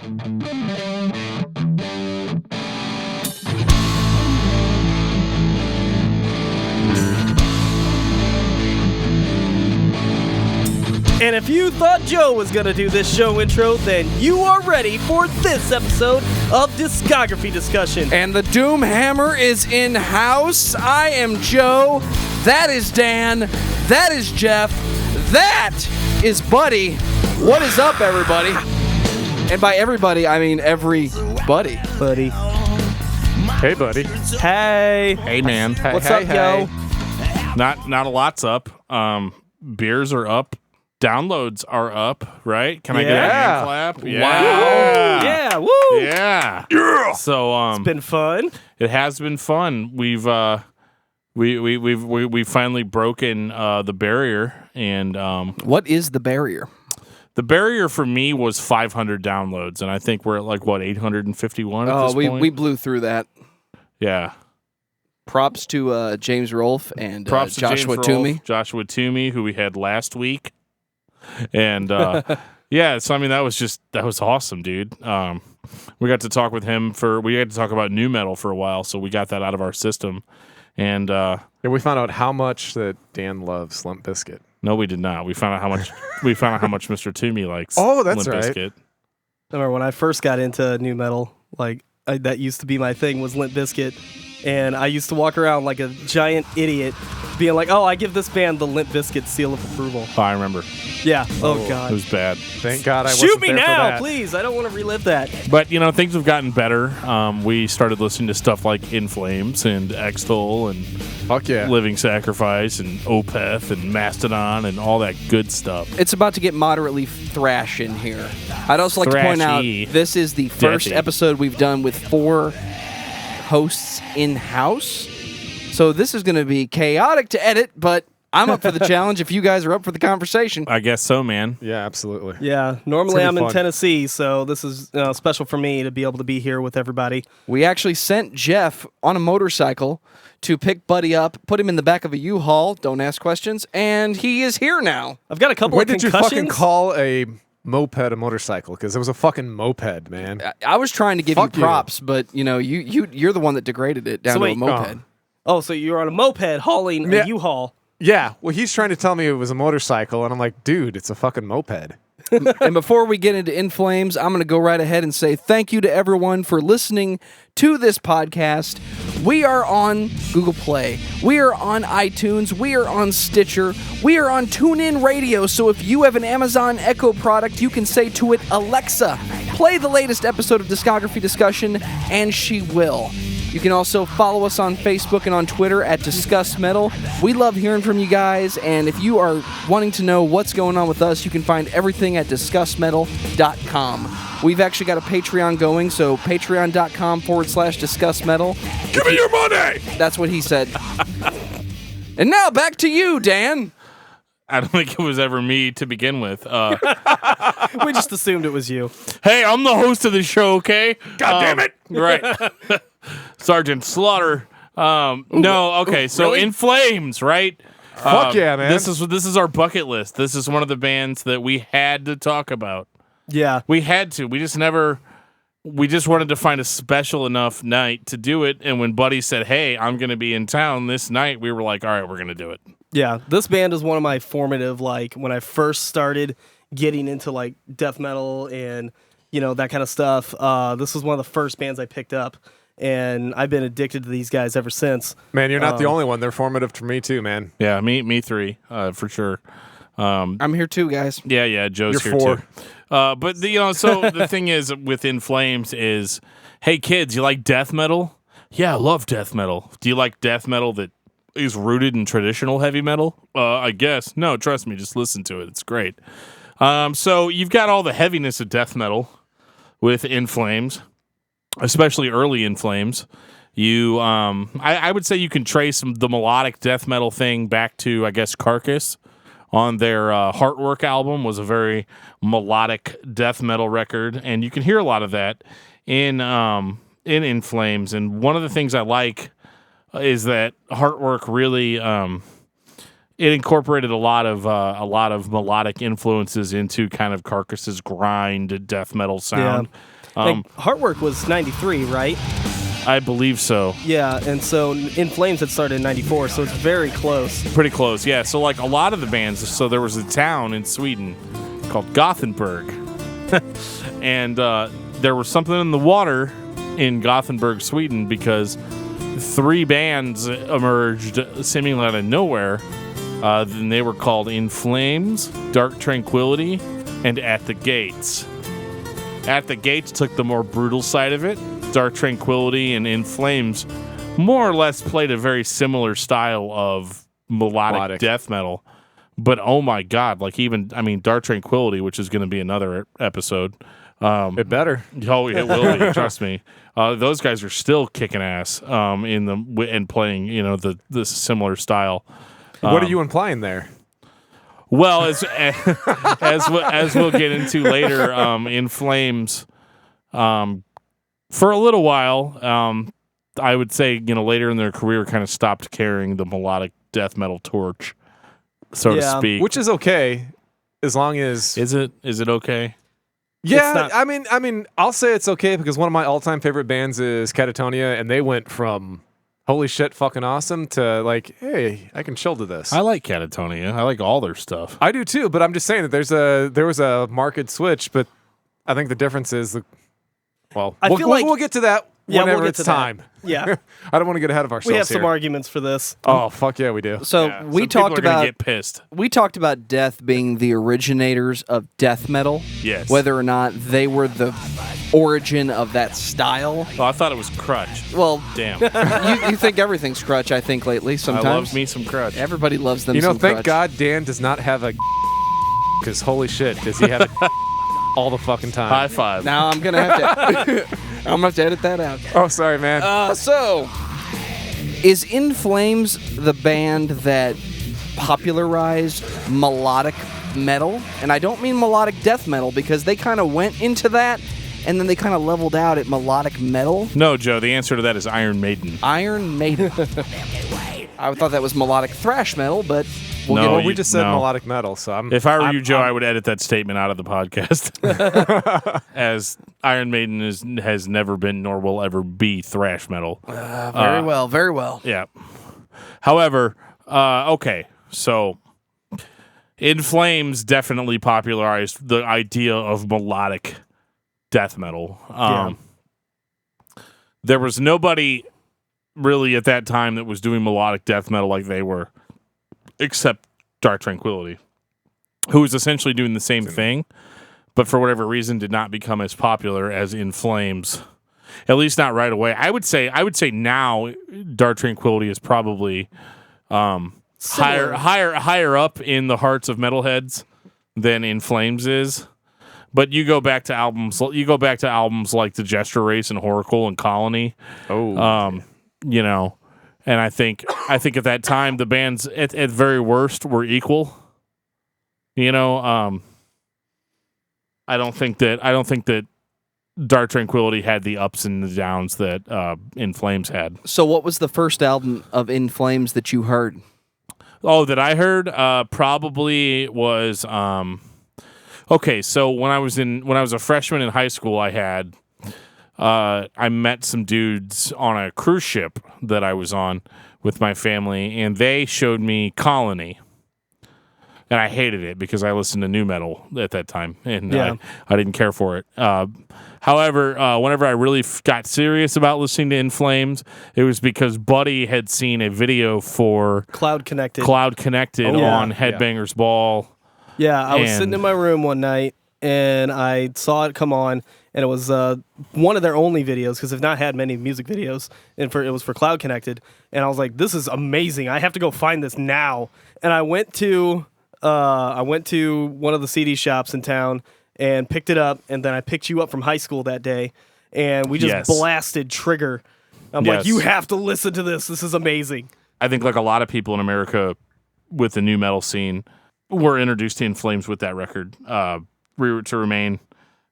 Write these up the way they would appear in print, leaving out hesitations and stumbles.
And if you thought Joe was going to do this show intro, then you are ready for this episode of Discography Discussion. And the Doom Hammer is in house. I am Joe. That is Dan. That is Geoff. That is Buddy. What is up, everybody? And by everybody, I mean everybody. Buddy. Hey, buddy. Hey. Hey, man. What's up, yo? Not a lot's up. Beers are up. Downloads are up, right? Can I get a hand clap? Yeah. Wow. Yeah. Woo. Yeah. So it's been fun. It has been fun. We've finally broken the barrier, and what is the barrier? The barrier for me was 500 downloads, and I think we're at 851 at this point. We blew through that. Yeah. Props to James Rolfe and Props to Joshua James Toomey. Rolfe, Joshua Toomey, who we had last week. And yeah, so I mean that was awesome, dude. We got to talk with him we had to talk about new metal for a while, so we got that out of our system. And we found out how much that Dan loves Limp Bizkit. No, we did not. We found out how much Mr. Toomey likes. Oh, that's Limp right. Bizkit. I remember when I first got into new metal, that used to be my thing, was Limp Bizkit. And I used to walk around like a giant idiot, being like, "Oh, I give this band the Limp Bizkit seal of approval." Oh, I remember. Yeah. Oh God. It was bad. Thank God I Shoot wasn't me there for now, that. please. I don't want to relive that. But things have gotten better. We started listening to stuff like In Flames and Extol and Fuck yeah. Living Sacrifice and Opeth and Mastodon and all that good stuff. It's about to get moderately thrash in here. I'd also like to point out Thrashy. this is the first Deathy. episode we've done with 4 hosts in-house. So this is going to be chaotic to edit, but I'm up for the challenge if you guys are up for the conversation. I guess so, man. Yeah, absolutely. Yeah. Normally gonna I'm be in fun. Tennessee, so this is special for me to be able to be here with everybody. We actually sent Geoff on a motorcycle to pick Buddy up, put him in the back of a U-Haul, don't ask questions, and he is here now. I've got a couple Why of did you concussions. fucking call a moped a motorcycle? Because it was a fucking moped, man. I was trying to give Fuck you you. props, but you're the one that degraded it down So to a wait, moped. Oh, so you're on a moped hauling Yeah. a U-Haul. Yeah, well, he's trying to tell me it was a motorcycle, and I'm like, dude, it's a fucking moped. And before we get into In Flames, I'm going to go right ahead and say thank you to everyone for listening to this podcast. We are on Google Play. We are on iTunes. We are on Stitcher. We are on TuneIn Radio. So if you have an Amazon Echo product, you can say to it, Alexa, play the latest episode of Discography Discussion, and she will. You can also follow us on Facebook and on Twitter at discussmetal. We love hearing from you guys, and if you are wanting to know what's going on with us, you can find everything at discussmetal.com. We've actually got a Patreon going, so patreon.com/discussmetal. Give me your money! That's what he said. And now back to you, Dan. I don't think it was ever me to begin with. We just assumed it was you. Hey, I'm the host of the show, okay? God damn it! Right. Sergeant Slaughter. No, okay, so really? In Flames, right? Fuck yeah, man. This is our bucket list. This is one of the bands that we had to talk about. Yeah. We had to. We just wanted to find a special enough night to do it. And when Buddy said, "Hey, I'm going to be in town this night," we were like, "All right, we're going to do it." Yeah. This band is one of my formative, when I first started getting into death metal and, that kind of stuff. This was one of the first bands I picked up. And I've been addicted to these guys ever since. Man, you're not the only one. They're formative to me, too, man. Yeah, me three, for sure. I'm here too, guys. Yeah, Joe's You're here 4. too. But so the thing is with In Flames is, hey kids, you like death metal? Yeah, I love death metal. Do you like death metal that is rooted in traditional heavy metal? I guess. No, trust me, just listen to it. It's great. So you've got all the heaviness of death metal with In Flames, especially early In Flames. You, I would say you can trace the melodic death metal thing back to, I guess, Carcass. On their Heartwork album was a very melodic death metal record, and you can hear a lot of that in Flames. And one of the things I like is that Heartwork really it incorporated a lot of melodic influences into kind of Carcass's grind death metal sound. Like, Heartwork was 93, right? I believe so. Yeah, and so In Flames had started in 94, so it's very close. Pretty close, yeah. So like a lot of the bands, so there was a town in Sweden called Gothenburg. And there was something in the water in Gothenburg, Sweden, because 3 bands emerged seemingly out of nowhere. Then they were called In Flames, Dark Tranquility, and At the Gates. At the Gates took the more brutal side of it. Dark Tranquility and In Flames more or less played a very similar style of melodic death metal. But oh my God, like Dark Tranquility, which is going to be another episode. It better. Oh, it will be. Trust me. Those guys are still kicking ass and playing, the similar style. What are you implying there? Well, as we'll get into later, In Flames, for a little while, I would say, later in their career, kind of stopped carrying the melodic death metal torch, so to speak. Which is okay, as long as is it okay? Yeah, I mean, I'll say it's okay because one of my all-time favorite bands is Catatonia, and they went from holy shit, fucking awesome to like, hey, I can chill to this. I like Catatonia. I like all their stuff. I do too, but I'm just saying that there was a marked switch, but I think the difference is we'll get to that whenever it's time. Yeah. I don't want to get ahead of ourselves. We have here. some arguments for this. Oh, fuck yeah, we do. So we Some talked people are gonna about get pissed. we talked about Death being the originators of death metal. Yes. Whether or not they were the origin of that style. Oh, I thought it was Crutch. Well, Damn. you think everything's Crutch, I think, lately sometimes. I love me some Crutch. Everybody loves them Thank Crutch. God Dan does not have a because holy shit, does he have a all the fucking time. High five. Now I'm going to have to I'm going to have to edit that out. Oh, sorry, man. So, is In Flames the band that popularized melodic metal? And I don't mean melodic death metal because they kind of went into that and then they kind of leveled out at melodic metal. No, Joe, the answer to that is Iron Maiden. Iron Maiden. I thought that was melodic thrash metal, but we just said melodic metal, so if I were you, Joe, I would edit that statement out of the podcast. As Iron Maiden has never been nor will ever be thrash metal. Very well. Yeah. However, okay, so In Flames definitely popularized the idea of melodic death metal. There was nobody really at that time that was doing melodic death metal like they were, except Dark Tranquility, who was essentially doing the same thing, but for whatever reason did not become as popular as In Flames. At least not right away. I would say now Dark Tranquility is probably higher up in the hearts of metalheads than In Flames is. But you go back to albums like The Gesture Race and Horacle and Colony. And I think at that time the bands at very worst were equal. I don't think that Dark Tranquility had the ups and the downs that In Flames had. So what was the first album of In Flames that you heard? Oh, that I heard probably was okay. So when I was a freshman in high school, I met some dudes on a cruise ship that I was on with my family, and they showed me Colony. And I hated it because I listened to nu metal at that time, and I didn't care for it. However, whenever I really got serious about listening to In Flames, it was because Buddy had seen a video for Cloud Connected on Headbangers Ball. Yeah, I was sitting in my room one night, and I saw it come on, and it was one of their only videos, because they've not had many music videos, and it was for Cloud Connected, and I was like, this is amazing. I have to go find this now. And I went to one of the CD shops in town and picked it up, and then I picked you up from high school that day, and we just blasted Trigger. I'm like, you have to listen to this. This is amazing. I think like a lot of people in America with the nu metal scene were introduced to In Flames with that record, Reroute to Remain.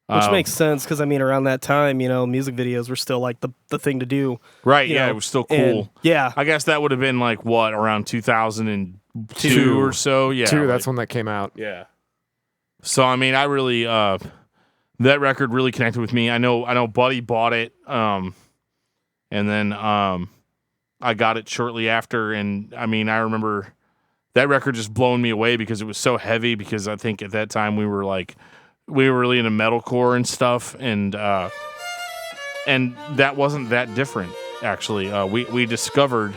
Which makes sense, because, around that time, music videos were still, like, the thing to do. Right, it was still cool. And, yeah. I guess that would have been, like, what, around 2002 2 or so. Yeah, 2. That's when that came out. Yeah. So I mean, I really that record really connected with me. I know Buddy bought it, and then I got it shortly after, and I mean, I remember that record just blowing me away because it was so heavy. Because I think at that time we were really into metalcore and stuff, and that wasn't that different actually. We discovered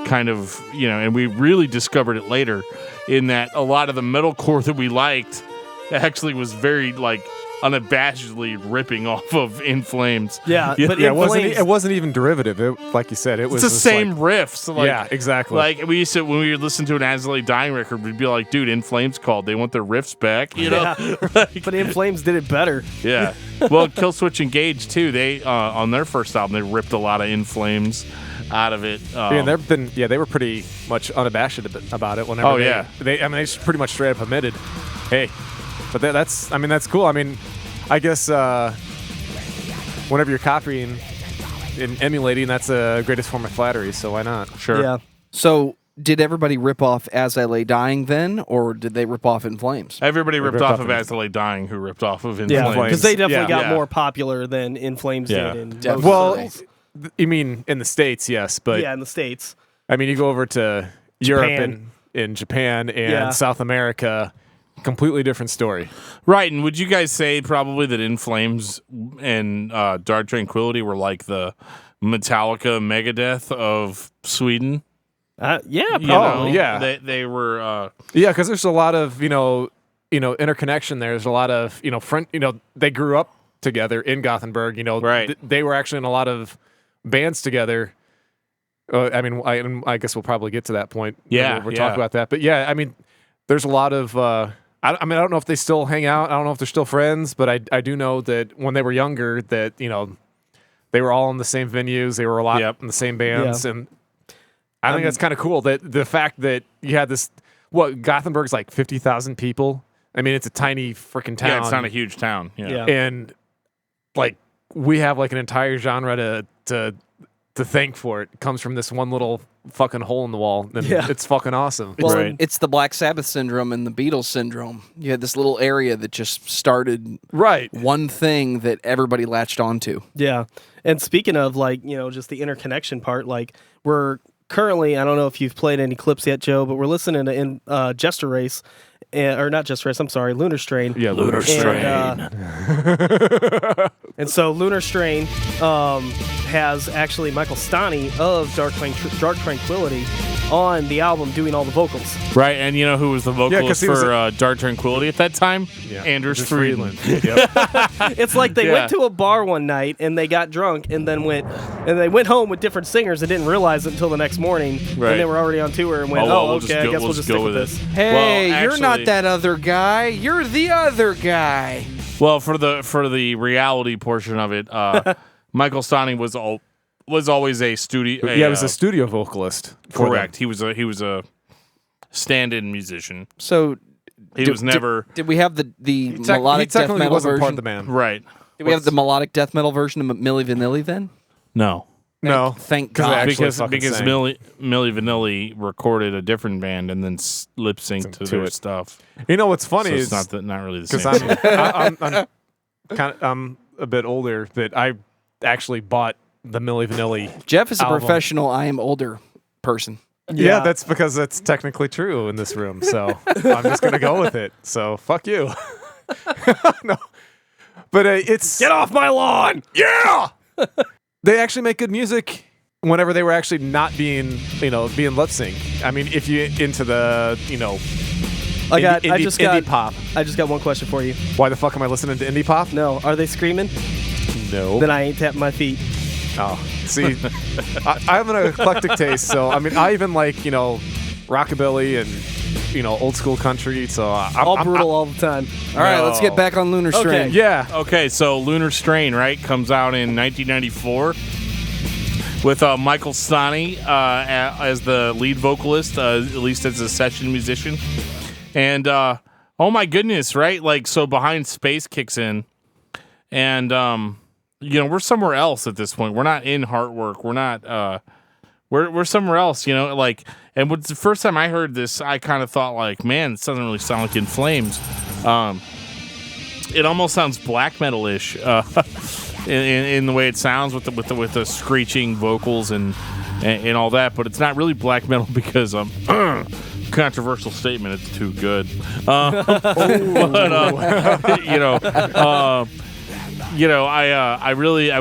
kind of, and we really discovered it later in that a lot of the metalcore that we liked actually was very unabashedly ripping off of In Flames. Yeah, but it wasn't even derivative. Like you said, it was the same riffs. Yeah, exactly. Like we used to, when we would listen to an As I Lay Dying record, we'd be like, dude, In Flames called. They want their riffs back. Yeah. But In Flames did it better. Yeah. Well, Killswitch Engage too. They on their first album, they ripped a lot of In Flames out of it. And they were pretty much unabashed about it. Whenever they just pretty much straight up admitted, hey. But that's cool. I mean, I guess whenever you're copying and emulating, that's the greatest form of flattery. So why not? Sure. Yeah. So did everybody rip off As I Lay Dying then, or did they rip off In Flames? Everybody ripped off of As I Lay Dying, who ripped off of In Flames. Because they definitely got Yeah. more popular than In Flames did. In Definitely. most Well, you mean in the States, yes, but in the States. I mean, you go over to Europe Japan. and in Japan and Yeah. South America, completely different story. Right, and would you guys say probably that In Flames and Dark Tranquility were like the Metallica Megadeth of Sweden? Yeah, You probably. know, yeah. They were... Yeah, because there's a lot of interconnection there. There's a lot of they grew up together in Gothenburg. Right. They were actually in a lot of bands together. I guess we'll probably get to that point. Yeah, we're talking about that. But yeah, I mean, there's a lot of. I don't know if they still hang out. I don't know if they're still friends, but I do know that when they were younger, that they were all in the same venues. They were a lot in the same bands, and I think that's kind of cool. That the fact that you had this, Gothenburg's like 50,000 people. I mean, it's a tiny freaking town. Yeah, it's not a huge town. Yeah. And like we have like an entire genre to thank for it. It comes from this one little fucking hole in the wall, and it's fucking awesome. Well, Right. it's the Black Sabbath syndrome and the Beatles syndrome. You had this little area that just started one thing that everybody latched onto. Yeah. And speaking of just the interconnection part, we're currently, I don't know if you've played any clips yet, Joe, but we're listening to Jester Race. Or not Jester Race, I'm sorry, Lunar Strain. Yeah, Lunar Strain. And so Lunar Strain has actually Michael Stani of Dark Tranquility on the album doing all the vocals. Right, and you know who was the vocalist he was for Dark Tranquility at that time? Yeah. Anders Friedland. Yep. It's like they went to a bar one night and they got drunk and then went home with different singers and didn't realize it until the next morning. Right. And they were already on tour and went, we'll okay, I guess we'll just stick with this. Hey, Well, you're not actually- that other guy. You're the other guy. Well, for the reality portion of it, Michael Stani was always a studio. He was a studio vocalist. for correct. them. He was a stand-in musician. So He was never Did we have the melodic he death technically metal wasn't version? part of the band. right. Did we have the melodic death metal version of Milli Vanilli then? No, No, Thank 'Cause they God. actually because fucking sang. Milli Vanilli recorded a different band and then lip synced to their it. stuff. You know what's funny So is it's not really the because same. I'm a bit older, that I actually bought the Milli Vanilli. Jeff is a album. professional. I am older person. Yeah, that's because that's technically true in this room. So I'm just gonna go with it. So fuck you. No, but it's Get off my lawn! yeah. They actually make good music whenever they were actually not being lip sync. I mean, if you into the indie pop. I just got one question for you. Why the fuck am I listening to indie pop? No, are they screaming? No. Then I ain't tapping my feet. Oh, see, I have an eclectic taste, so I mean, I even like rockabilly and old school country. So All brutal all the time. All right, let's get back on Lunar Strain. Okay. Yeah. Okay, so Lunar Strain, right, comes out in 1994 with Michael Stani as the lead vocalist, at least as a session musician. And, oh my goodness, right? So Behind Space kicks in. And, we're somewhere else at this point. We're not in Heartwork. We're we're somewhere else, you know. Like, and the first time I heard this, I kind of thought like, man, this doesn't really sound like In Flames. It almost sounds black metal-ish in the way it sounds with the screeching vocals and all that. But it's not really black metal because controversial statement. It's too good. I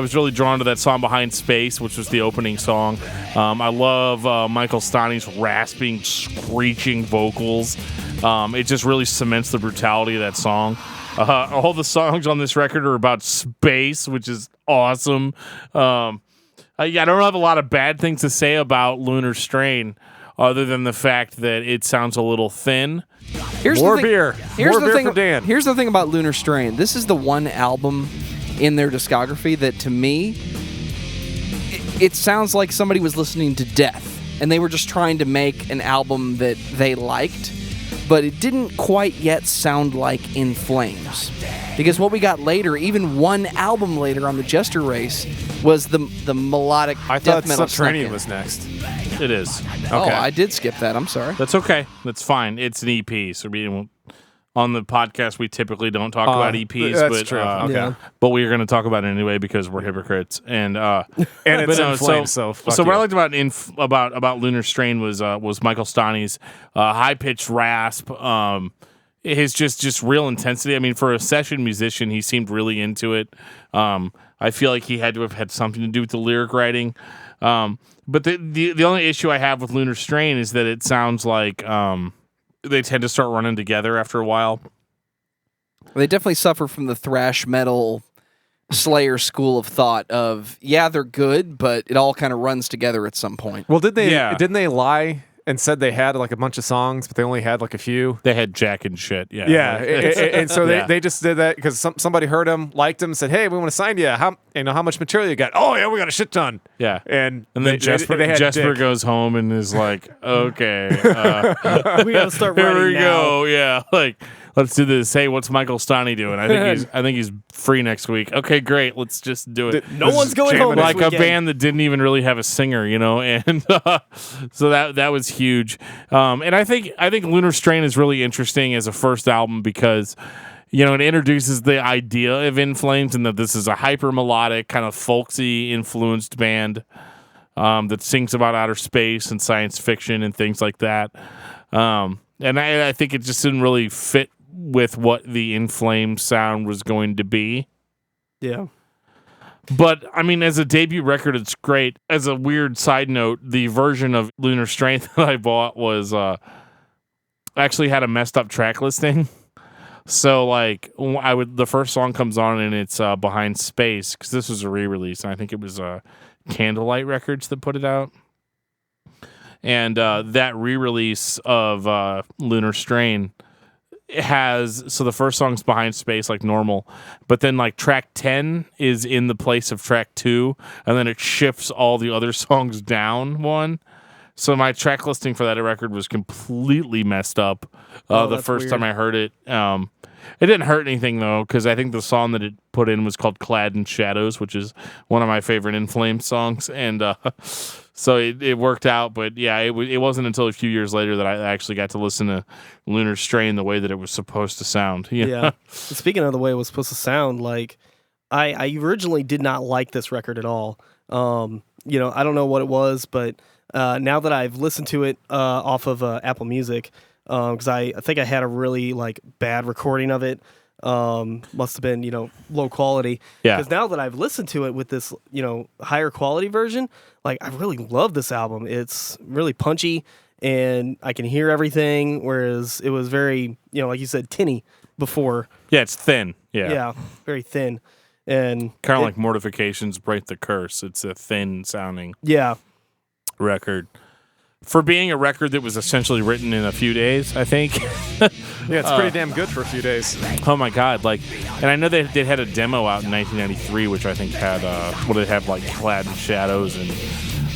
was really drawn to that song Behind Space, which was the opening song. I love Michael Stani's rasping, screeching vocals. It just really cements the brutality of that song. All the songs on this record are about space, which is awesome. I don't have a lot of bad things to say about Lunar Strain, other than the fact that it sounds a little thin. More beer for Dan. Here's the thing about Lunar Strain. This is the one album in their discography that, to me, it sounds like somebody was listening to Death, and they were just trying to make an album that they liked, but it didn't quite yet sound like In Flames. Because what we got later, even one album later on the Jester Race, was the melodic I death thought metal. Subterranean was next. It is. Okay. Oh, I did skip that. I'm sorry. That's okay. That's fine. It's an EP, so on the podcast we typically don't talk about EPs, that's but true. Okay. Yeah. but we are going to talk about it anyway because we're hypocrites. And it's In Flames, so fuck what I you. liked about Lunar Strain was Michael Stani's high pitched rasp. His just real intensity. I mean, for a session musician, he seemed really into it. I feel like he had to have had something to do with the lyric writing. But the only issue I have with Lunar Strain is that it sounds like they tend to start running together after a while. They definitely suffer from the thrash metal Slayer school of thought of, yeah, they're good, but it all kind of runs together at some point. Well, didn't Yeah. they lie and said they had like a bunch of songs, but they only had like a few? They had Jack and shit. Yeah. Yeah, and so Yeah. they just did that because somebody heard him, liked him, said, "Hey, we want to sign you. How much material you got? Oh yeah, we got a shit ton." Yeah. And then they Jesper had Dick. goes home and is like, okay, We gotta start here writing we now. go. Yeah, like let's do this. Hey, what's Michael Stani doing? I think he's free next week. Okay, great. Let's just do it. No one's going home Like this a weekend. band that didn't even really have a singer, you know, and so that was huge. And I think Lunar Strain is really interesting as a first album because, you know, it introduces the idea of In Flames and that this is a hyper melodic, kind of folksy influenced band that sings about outer space and science fiction and things like that. And I think it just didn't really fit with what the In Flames sound was going to be. Yeah. But, I mean, as a debut record, it's great. As a weird side note, the version of Lunar Strain that I bought was actually had a messed up track listing. So, like, the first song comes on and it's Behind Space, because this was a re-release, and I think it was Candlelight Records that put it out. And that re-release of Lunar Strain so the first song's Behind Space like normal, but then like track 10 is in the place of track 2, and then it shifts all the other songs down one. So my track listing for that record was completely messed up the that's first weird. time I heard it. It didn't hurt anything though, because I think the song that it put in was called Clad in Shadows, which is one of my favorite In Flames songs, and so it worked out. But yeah, it wasn't until a few years later that I actually got to listen to Lunar Strain the way that it was supposed to sound. You know? Yeah. Speaking of the way it was supposed to sound, like I originally did not like this record at all. You know, I don't know what it was, but now that I've listened to it off of Apple Music, because I think I had a really like bad recording of it. Must have been, you know, low quality. Yeah. Because now that I've listened to it with this, you know, higher quality version, like I really love this album. It's really punchy and I can hear everything. Whereas it was very, you know, like you said, tinny before. Yeah, it's thin. Yeah. Yeah, very thin. And Kind of it- like Mortification's Break the Curse. It's a thin sounding yeah. record. For being a record that was essentially written in a few days, I think. Yeah, it's pretty damn good for a few days. Oh my God! Like, and I know they had a demo out in 1993, which I think had would it have like Clad in Shadows and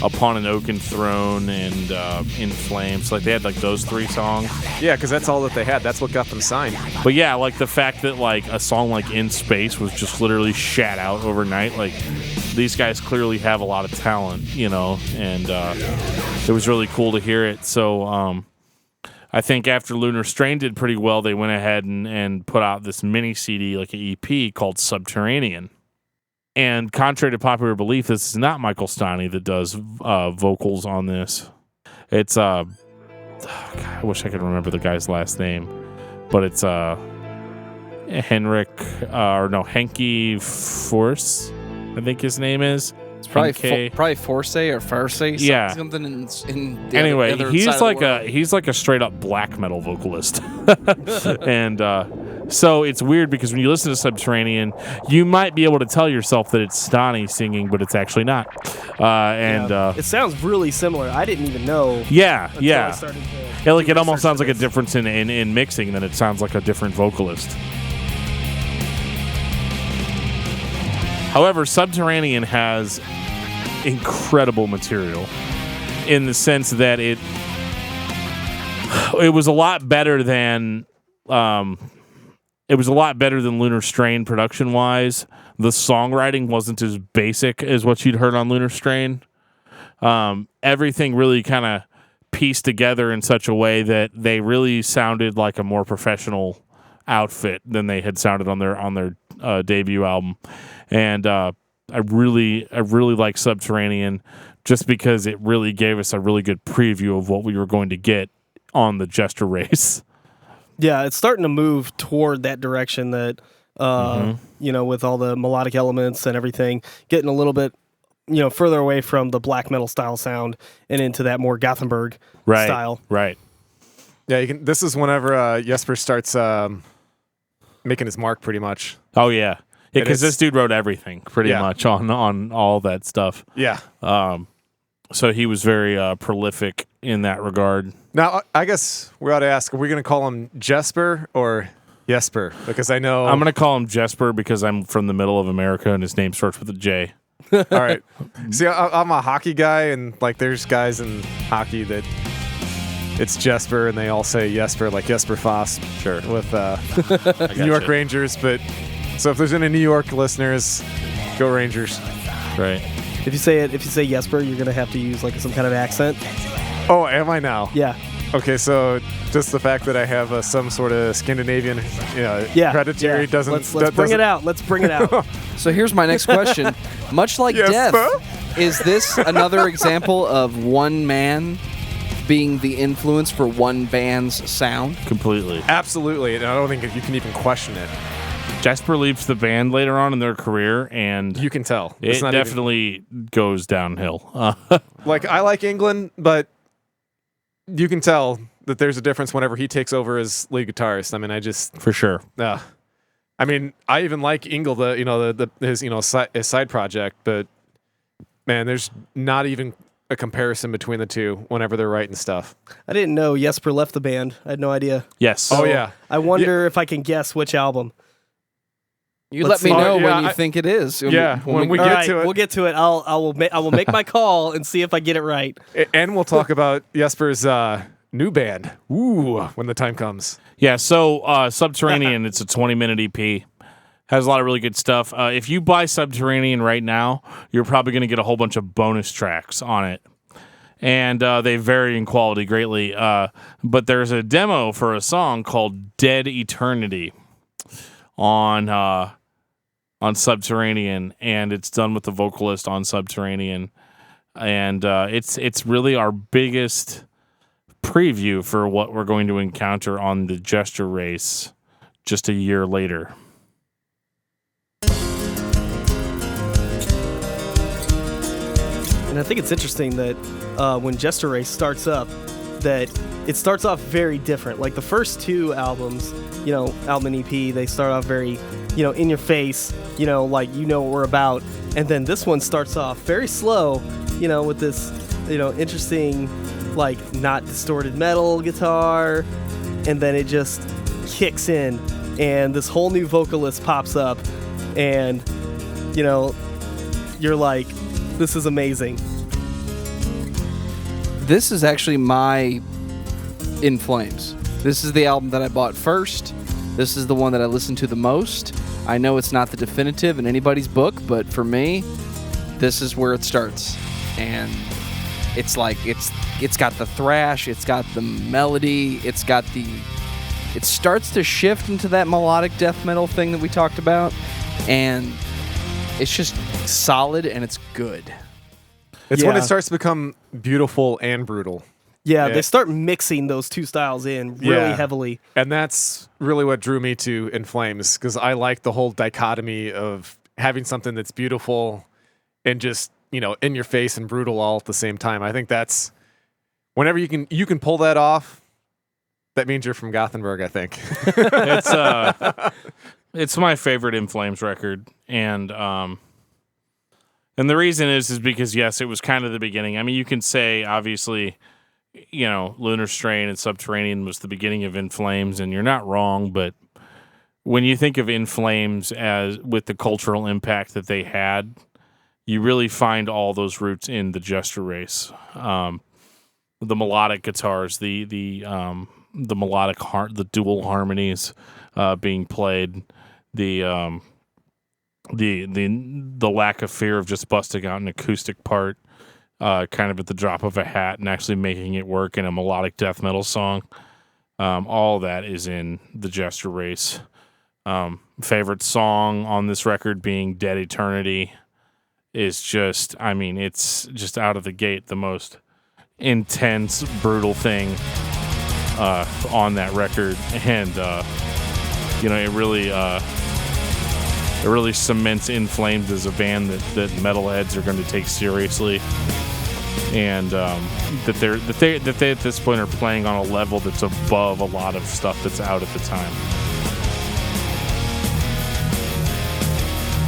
Upon an Oaken Throne and In Flames. Like they had like those 3 songs. Yeah, because that's all that they had. That's what got them signed. But yeah, like the fact that like a song like In Space was just literally shat out overnight. Like these guys clearly have a lot of talent, you know, and it was really cool to hear it. So I think after Lunar Strain did pretty well, they went ahead and put out this mini CD, like an EP called Subterranean. And contrary to popular belief, this is not Michael Stani that does vocals on this. It's God, I wish I could remember the guy's last name, but it's Henke Force, I think his name is. It's probably probably Force or Farce. Yeah. Something in the anyway, other he's side of like the world. he's like a straight up black metal vocalist, and so it's weird because when you listen to Subterranean, you might be able to tell yourself that it's Stani singing, but it's actually not. It sounds really similar. I didn't even know. I Yeah, started to like it almost research sounds like a this. difference in mixing than it sounds like a different vocalist. However, Subterranean has incredible material in the sense that it was a lot better than Lunar Strain production wise. The songwriting wasn't as basic as what you'd heard on Lunar Strain. Everything really kind of pieced together in such a way that they really sounded like a more professional outfit than they had sounded on their debut album. And I really like Subterranean just because it really gave us a really good preview of what we were going to get on the Jester race. Yeah, it's starting to move toward that direction that, you know, with all the melodic elements and everything, getting a little bit, you know, further away from the black metal style sound and into that more Gothenburg style. Right. Yeah, this is whenever Jesper starts making his mark, pretty much. Oh, yeah. Yeah, because is- this dude wrote everything pretty Yeah. much on all that stuff. Yeah. So he was very prolific in that regard. Now, I guess we ought to ask, are we going to call him Jesper or Jesper? Because I know... I'm going to call him Jesper because I'm from the middle of America and his name starts with a J. All right. See, I'm a hockey guy, and like there's guys in hockey that it's Jesper, and they all say Jesper, like Jesper Foss. Sure. With New York Rangers. But so if there's any New York listeners, go Rangers. Right. If you say Jesper, you're gonna have to use like some kind of accent. Oh, am I now? Yeah. Okay, so just the fact that I have some sort of Scandinavian predatory doesn't... Let's that bring it doesn't- out. Let's bring it out. So here's my next question. Much like Yes, Death, sir? is this another example of one man being the influence for one band's sound? Completely. Absolutely, and I don't think you can even question it. Jesper leaves the band later on in their career, and You can tell. it not definitely goes downhill. Like, I like England, but you can tell that there's a difference whenever he takes over as lead guitarist. I mean, For sure. I mean, I even like Ingle, his side project, but man, there's not even a comparison between the two whenever they're writing stuff. I didn't know Jesper left the band. I had no idea. Yes. Oh, yeah. I wonder if I can guess which album. You Let's let me see. know Oh, yeah, when you I- think it is. Yeah, when we All get right, to it. we'll get to it. I will make my call and see if I get it right. And we'll talk about Jesper's new band. Ooh, when the time comes. Yeah, so Subterranean, it's a 20-minute EP. Has a lot of really good stuff. If you buy Subterranean right now, you're probably going to get a whole bunch of bonus tracks on it. And they vary in quality greatly. But there's a demo for a song called Dead Eternity on Subterranean, and it's done with the vocalist on Subterranean. And it's really our biggest preview for what we're going to encounter on the Gesture race just a year later. And I think it's interesting that when Jester Race starts up, that it starts off very different. Like the first two albums, album and EP, they start off very, in your face, like what we're about. And then this one starts off very slow, with this, interesting, like not distorted metal guitar. And then it just kicks in and this whole new vocalist pops up and, you're like, this is amazing. This is actually my In Flames. This is the album that I bought first. This is the one that I listened to the most. I know it's not the definitive in anybody's book, but for me, this is where it starts. And it's like it's got the thrash, it's got the melody, it starts to shift into that melodic death metal thing that we talked about, and it's just solid and it's good. It's when it starts to become beautiful and brutal. Yeah, they start mixing those two styles in really heavily. And that's really what drew me to In Flames, because I like the whole dichotomy of having something that's beautiful and just, in your face and brutal all at the same time. I think that's whenever you can pull that off, that means you're from Gothenburg, I think. It's my favorite In Flames record, and the reason is because yes, it was kind of the beginning. I mean, you can say obviously, Lunar Strain and Subterranean was the beginning of In Flames, and you're not wrong, but when you think of In Flames as with the cultural impact that they had, you really find all those roots in the Jester Race. The melodic guitars, the melodic the dual harmonies being played, the lack of fear of just busting out an acoustic part, kind of at the drop of a hat and actually making it work in a melodic death metal song. All that is in the Jester Race. Favorite song on this record being Dead Eternity is just, it's just out of the gate the most intense, brutal thing on that record. And, it really cements In Flames as a band that metalheads are going to take seriously, and that they at this point are playing on a level that's above a lot of stuff that's out at the time.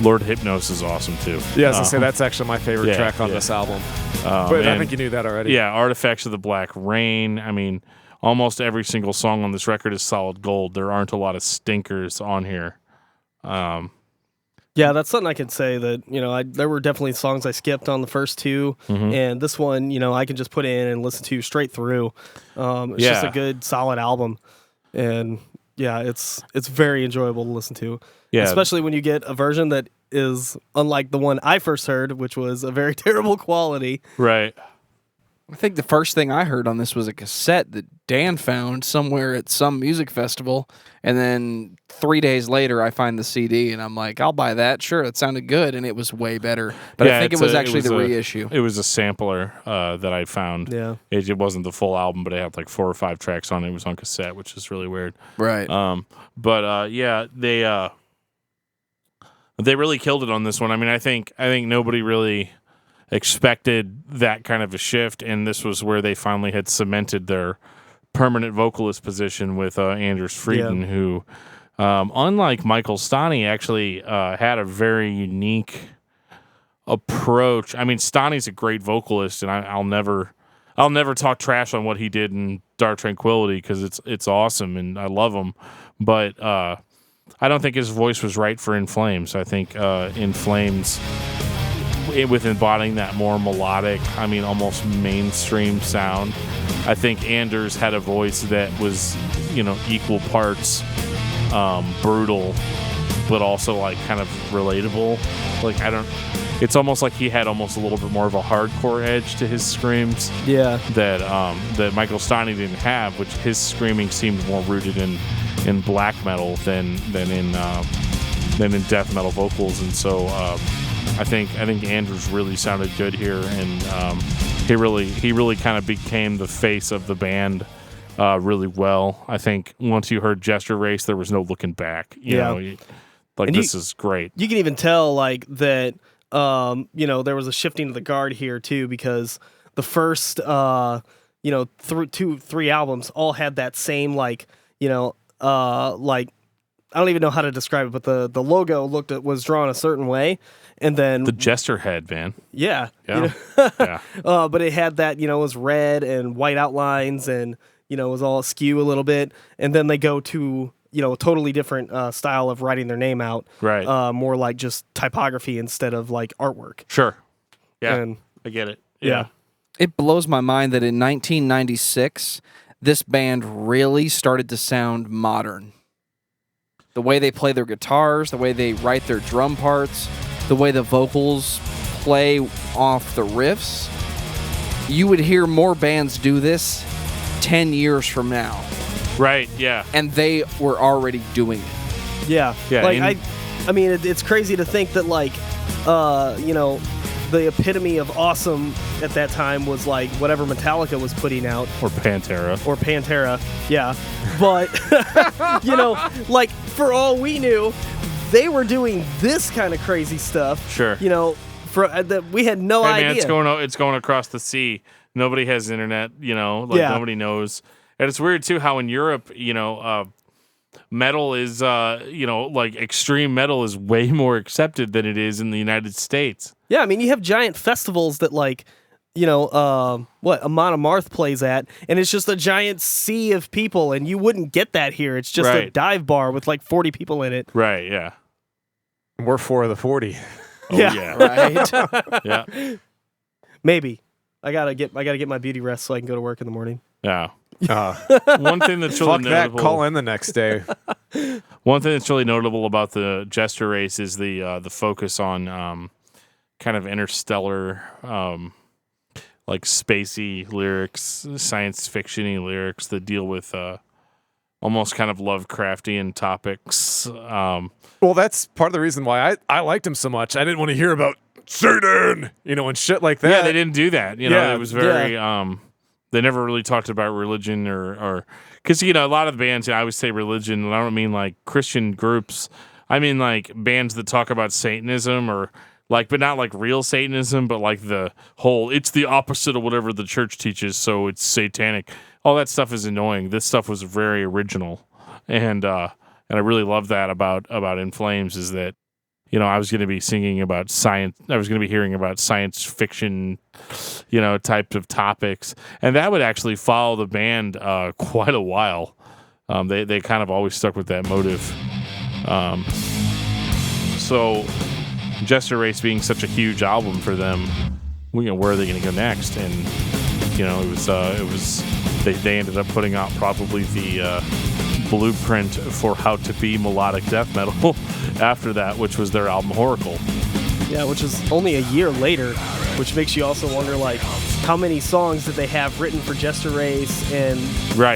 Lord Hypnos is awesome too. Yeah, I was gonna say that's actually my favorite track on this album. But I think you knew that already. Yeah, Artifacts of the Black Rain. Almost every single song on this record is solid gold. There aren't a lot of stinkers on here. Yeah, that's something I could say that, there were definitely songs I skipped on the first two, and this one, I can just put in and listen to straight through. It's just a good, solid album, and yeah, it's very enjoyable to listen to. Yeah, especially when you get a version that is unlike the one I first heard, which was a very terrible quality. Right. I think the first thing I heard on this was a cassette that Dan found somewhere at some music festival, and then 3 days later I find the CD, and I'm like, I'll buy that. Sure, it sounded good, and it was way better. But I think it was actually the reissue. It was a sampler that I found. Yeah. It wasn't the full album, but it had like 4 or 5 tracks on it. It was on cassette, which is really weird. Right. They really killed it on this one. I think nobody really expected that kind of a shift, and this was where they finally had cemented their permanent vocalist position with Anders Frieden, who, unlike Michael Stani, actually had a very unique approach. Stani's a great vocalist, and I'll never talk trash on what he did in Dark Tranquility because it's awesome and I love him, but I don't think his voice was right for In Flames. I think In Flames, with embodying that more melodic, almost mainstream sound, I think Anders had a voice that was, equal parts brutal, but also like kind of relatable. It's almost like he had almost a little bit more of a hardcore edge to his screams. Yeah. That Michael Stani didn't have, which his screaming seemed more rooted in black metal than in death metal vocals, and so I think Andrews really sounded good here, and he really kind of became the face of the band really well. I think once you heard Jester Race, there was no looking back. This is great. You can even tell that there was a shifting of the guard here too, because the first 3 albums all had that same I don't even know how to describe it, but the logo was drawn a certain way, and then the Jester head, man. Yeah. Yeah. But it had that, it was red and white outlines, and it was all askew a little bit, and then they go to a totally different style of writing their name out, right? More like just typography instead of like artwork. Sure. Yeah, and, I get it. Yeah. It blows my mind that in 1996, this band really started to sound modern. The way they play their guitars, the way they write their drum parts, the way the vocals play off the riffs. You would hear more bands do this 10 years from now. Right, yeah. And they were already doing it. Yeah. Yeah, Like, I mean, it's crazy to think that, like, you know, the epitome of awesome at that time was, like, whatever Metallica was putting out. Or Pantera. Yeah. But, you know, like, for all we knew, they were doing this kind of crazy stuff. Sure. You know, we had no idea. Man, it's going across the sea. Nobody has internet, you know, like nobody knows. And it's weird too how in Europe, you know, metal is, you know, like extreme metal is way more accepted than it is in the United States. Yeah, I mean, you have giant festivals that, like, you know, what Amon Amarth plays at, and it's just a giant sea of people, and you wouldn't get that here. It's just a dive bar with like 40 people in it. Right, yeah. We're 4 of the 40. Oh, Yeah. Right? Yeah. Maybe. I gotta get my beauty rest so I can go to work in the morning. Yeah. Uh, One thing that's really fuck that. notable. Call in the next day. One thing that's really notable about the Jester race is the focus on kind of interstellar, like spacey lyrics, science fiction-y lyrics that deal with almost kind of Lovecraftian topics. Well, that's part of the reason why I liked him so much. I didn't want to hear about Satan, you know, and shit like that. Yeah, they didn't do that. You know, Yeah, it was very. They never really talked about religion or because you know a lot of the bands. I always say religion, and I don't mean like Christian groups. I mean like bands that talk about Satanism or like, but not like real Satanism, but like the whole. It's the opposite of whatever the church teaches, so it's satanic. All that stuff is annoying. This stuff was very original, and I really love that about In Flames is that. You know, I was going to be singing about science. I was going to be hearing about science fiction, you know, types of topics, and that would actually follow the band quite a while. They kind of always stuck with that motive. So, Jester Race being such a huge album for them, you know, where are they going to go next? And you know, it was they ended up putting out probably the blueprint for how to be melodic death metal after that, which was their album Horacle. Yeah, which is only a year later, which makes you also wonder, like, how many songs did they have written for Jester Race, and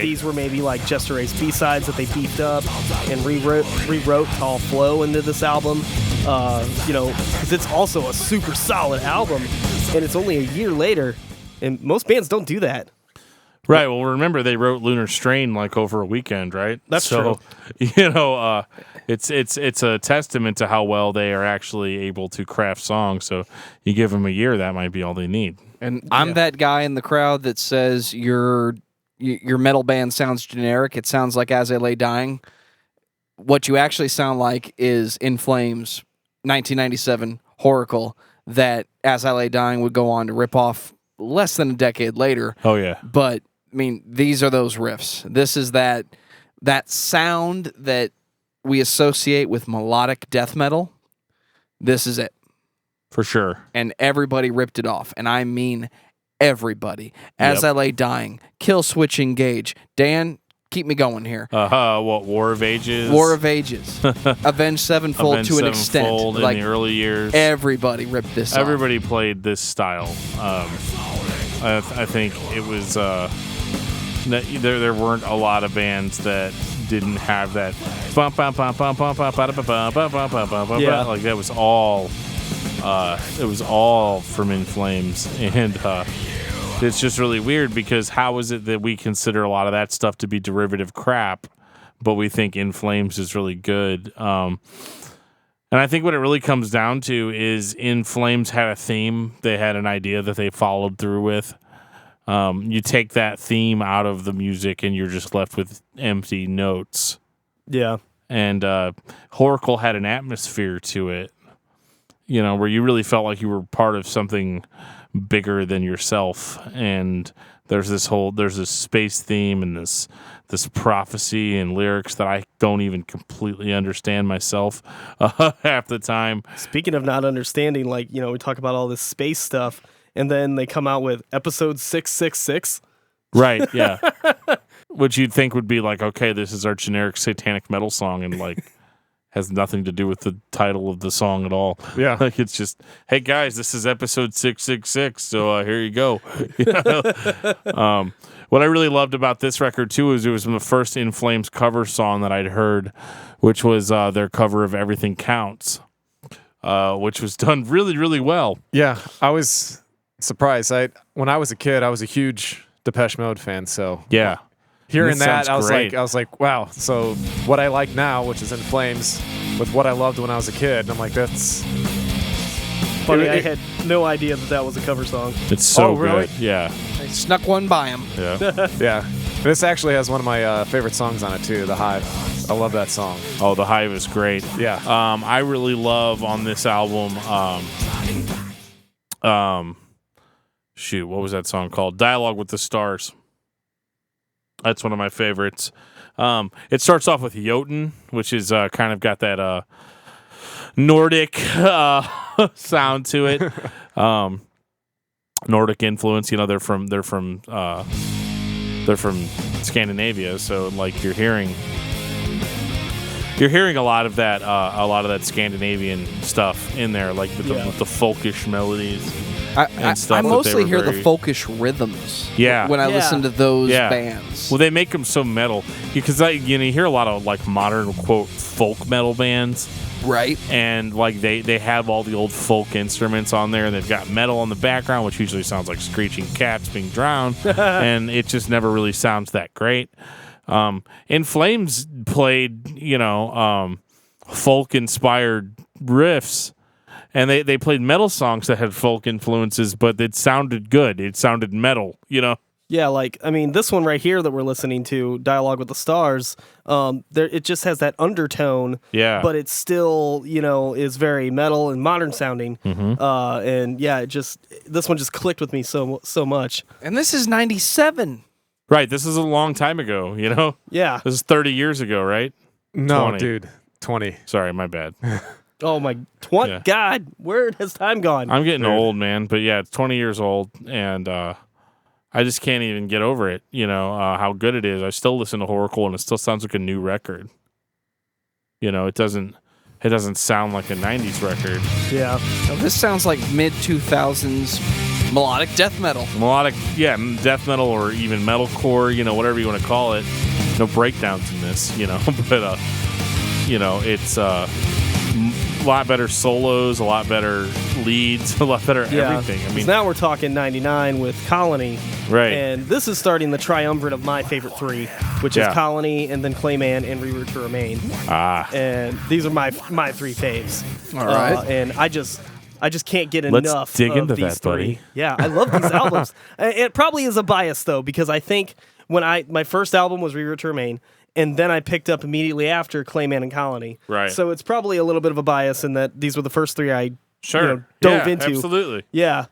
these were maybe like Jester Race B-sides that they beefed up and rewrote to all flow into this album. You know, because it's also a super solid album, and it's only a year later, and most bands don't do that. Right. Well, remember they wrote Lunar Strain like over a weekend, right? That's true. You know, it's a testament to how well they are actually able to craft songs. So you give them a year, that might be all they need. And I'm that guy in the crowd that says your metal band sounds generic. It sounds like As I Lay Dying. What you actually sound like is In Flames, 1997 Horacle, that As I Lay Dying would go on to rip off less than a decade later. Oh yeah. But I mean, these are those riffs. This is that sound that we associate with melodic death metal. This is it. For sure. And everybody ripped it off. And I mean everybody. As I Lay Dying, Kill Switch Engage. Dan, keep me going here. What, War of Ages? War of Ages. Avenged Sevenfold Avenged to an extent. Sevenfold Like, in the early years. everybody ripped this off. Everybody played this style. I think it was there weren't a lot of bands that didn't have that like that was all it was all from In Flames, and it's just really weird because how is it that we consider a lot of that stuff to be derivative crap, but we think In Flames is really good. And I think what it really comes down to is In Flames had a theme. They had an idea that they followed through with. You take that theme out of the music and you're just left with empty notes. Yeah. And Horacle had an atmosphere to it, you know, where you really felt like you were part of something bigger than yourself. And there's this space theme and this prophecy and lyrics that I don't even completely understand myself half the time. Speaking of not understanding, like, you know, we talk about all this space stuff, and then they come out with episode 666. Right, yeah. Which you'd think would be like, okay, this is our generic satanic metal song, and like has nothing to do with the title of the song at all. Yeah. Like it's just, hey guys, this is episode 666, so here you go. What I really loved about this record too is it was the first In Flames cover song that I'd heard, which was their cover of Everything Counts, which was done really, really well. Yeah, I was surprised. When I was a kid, I was a huge Depeche Mode fan, so Yeah. hearing This that, sounds great. I was like, wow. So what I like now, which is In Flames, with what I loved when I was a kid, and I'm like, that's Funny, I had no idea that was a cover song. It's so Oh, really? good. Yeah. I snuck one by him. Yeah. yeah. This actually has one of my favorite songs on it too, The Hive. I love that song. Oh, The Hive is great. Yeah. I really love on this album. Shoot, what was that song called? Dialogue with the Stars. That's one of my favorites. It starts off with Jotun, which is kind of got that Nordic sound to it. Nordic influence. You know, they're from Scandinavia, so like you're hearing a lot of that Scandinavian stuff in there, like with the folkish melodies. I stuff that they mostly were hear the very- folkish rhythms. Yeah. When I Yeah. listen to those Yeah. bands. Well, they make them so metal because you hear a lot of like modern quote folk metal bands, Right. and like they have all the old folk instruments on there, and they've got metal in the background, which usually sounds like screeching cats being drowned, and it just never really sounds that great. In Flames played folk inspired riffs. And they played metal songs that had folk influences, but it sounded good. It sounded metal, Yeah, like, I mean, this one right here that we're listening to, Dialogue with the Stars, it just has that undertone, Yeah. but it still, is very metal and modern sounding. And yeah, this one just clicked with me so much. And this is 97. Right. This is a long time ago, Yeah. This is 30 years ago, right? No, 20. dude. 20. Sorry, my bad. Oh my, Yeah. God, where has time gone? I'm getting old, man. But yeah, it's 20 years old, and I just can't even get over it, how good it is. I still listen to Horrible, and it still sounds like a new record. It doesn't sound like a 90s record. Yeah. Now, this sounds like mid 2000s melodic death metal. Melodic, yeah, death metal or even metalcore, whatever you want to call it. No breakdowns in this, but it's a lot better solos, a lot better leads, a lot better everything. I 'Cause mean, now we're talking 99 with Colony. right. And this is starting the triumvirate of my favorite three, which Yeah. is Colony and then Clayman and Reroute to Remain. And these are my three faves. All right. And I just can't get Let's enough dig of into these that, three. buddy. Yeah, I love these albums. It probably is a bias though, because I think when my first album was Reroute to Remain, and then I picked up immediately after Clayman and Colony. Right. So it's probably a little bit of a bias in that these were the first three I Sure. dove Yeah, into. Absolutely. Yeah,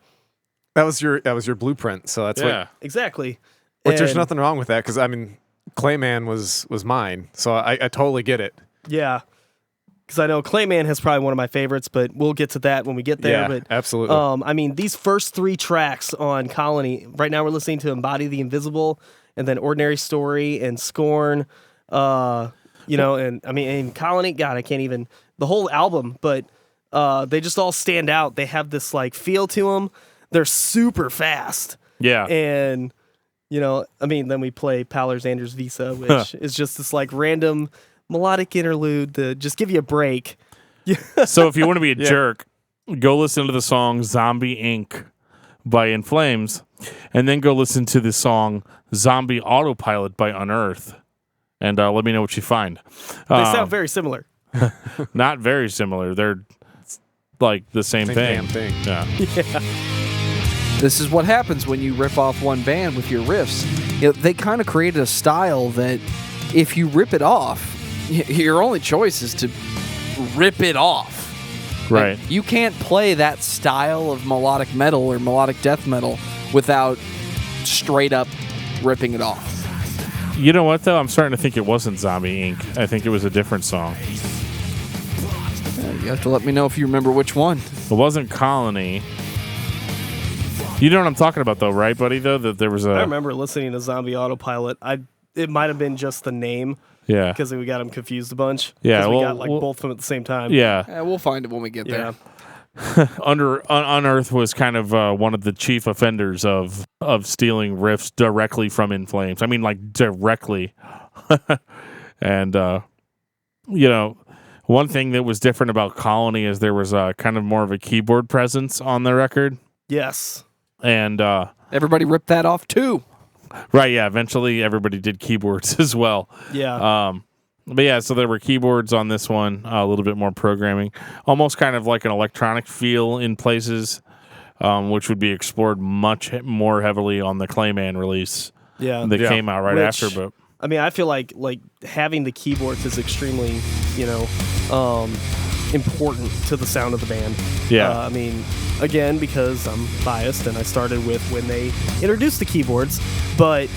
That was your blueprint. So that's Yeah. exactly. which there's And- nothing wrong with that, because I mean, Clayman was mine, so I totally get it. Yeah. Because I know Clayman has probably one of my favorites, but we'll get to that when we get there. Yeah, But absolutely. I mean, these first three tracks on Colony, right now we're listening to Embody the Invisible, and then Ordinary Story and Scorn, and I mean, and Colony, God, I can't even, the whole album, but they just all stand out. They have this like feel to them. They're super fast. Yeah. And, I mean, then we play Alexander's Visa, which is just this like random melodic interlude to just give you a break. So if you want to be a jerk, go listen to the song Zombie Inc. by In Flames, and then go listen to the song Zombie Autopilot by Unearth, and let me know what you find. They sound very similar. Not very similar. They're like the same thing. damn thing. Yeah. This is what happens when you rip off one band with your riffs. They kind of created a style that if you rip it off, your only choice is to rip it off. Right. Like, you can't play that style of melodic metal or melodic death metal without straight up ripping it off. You know what, though? I'm starting to think it wasn't Zombie Inc. I think it was a different song. You have to let me know if you remember which one. It wasn't Colony. You know what I'm talking about, though, right, buddy? Though that there was I a remember listening to Zombie Autopilot. It might have been just the name yeah because we got them confused a bunch. Yeah, 'Cause we well, got like well- both of them at the same time. yeah. We'll find it when we get Yeah. there. Unearth was kind of one of the chief offenders of stealing riffs directly from In Flames. I mean, like directly. And one thing that was different about Colony is there was kind of more of a keyboard presence on the record. Yes. And Everybody ripped that off too. right, yeah. Eventually, everybody did keyboards as well. Yeah. But yeah, so there were keyboards on this one, a little bit more programming, almost kind of like an electronic feel in places, which would be explored much more heavily on the Clayman release yeah. that came out right Which- after. But I mean, I feel like having the keyboards is extremely, important to the sound of the band. Yeah. I mean, again, because I'm biased and I started with when they introduced the keyboards, but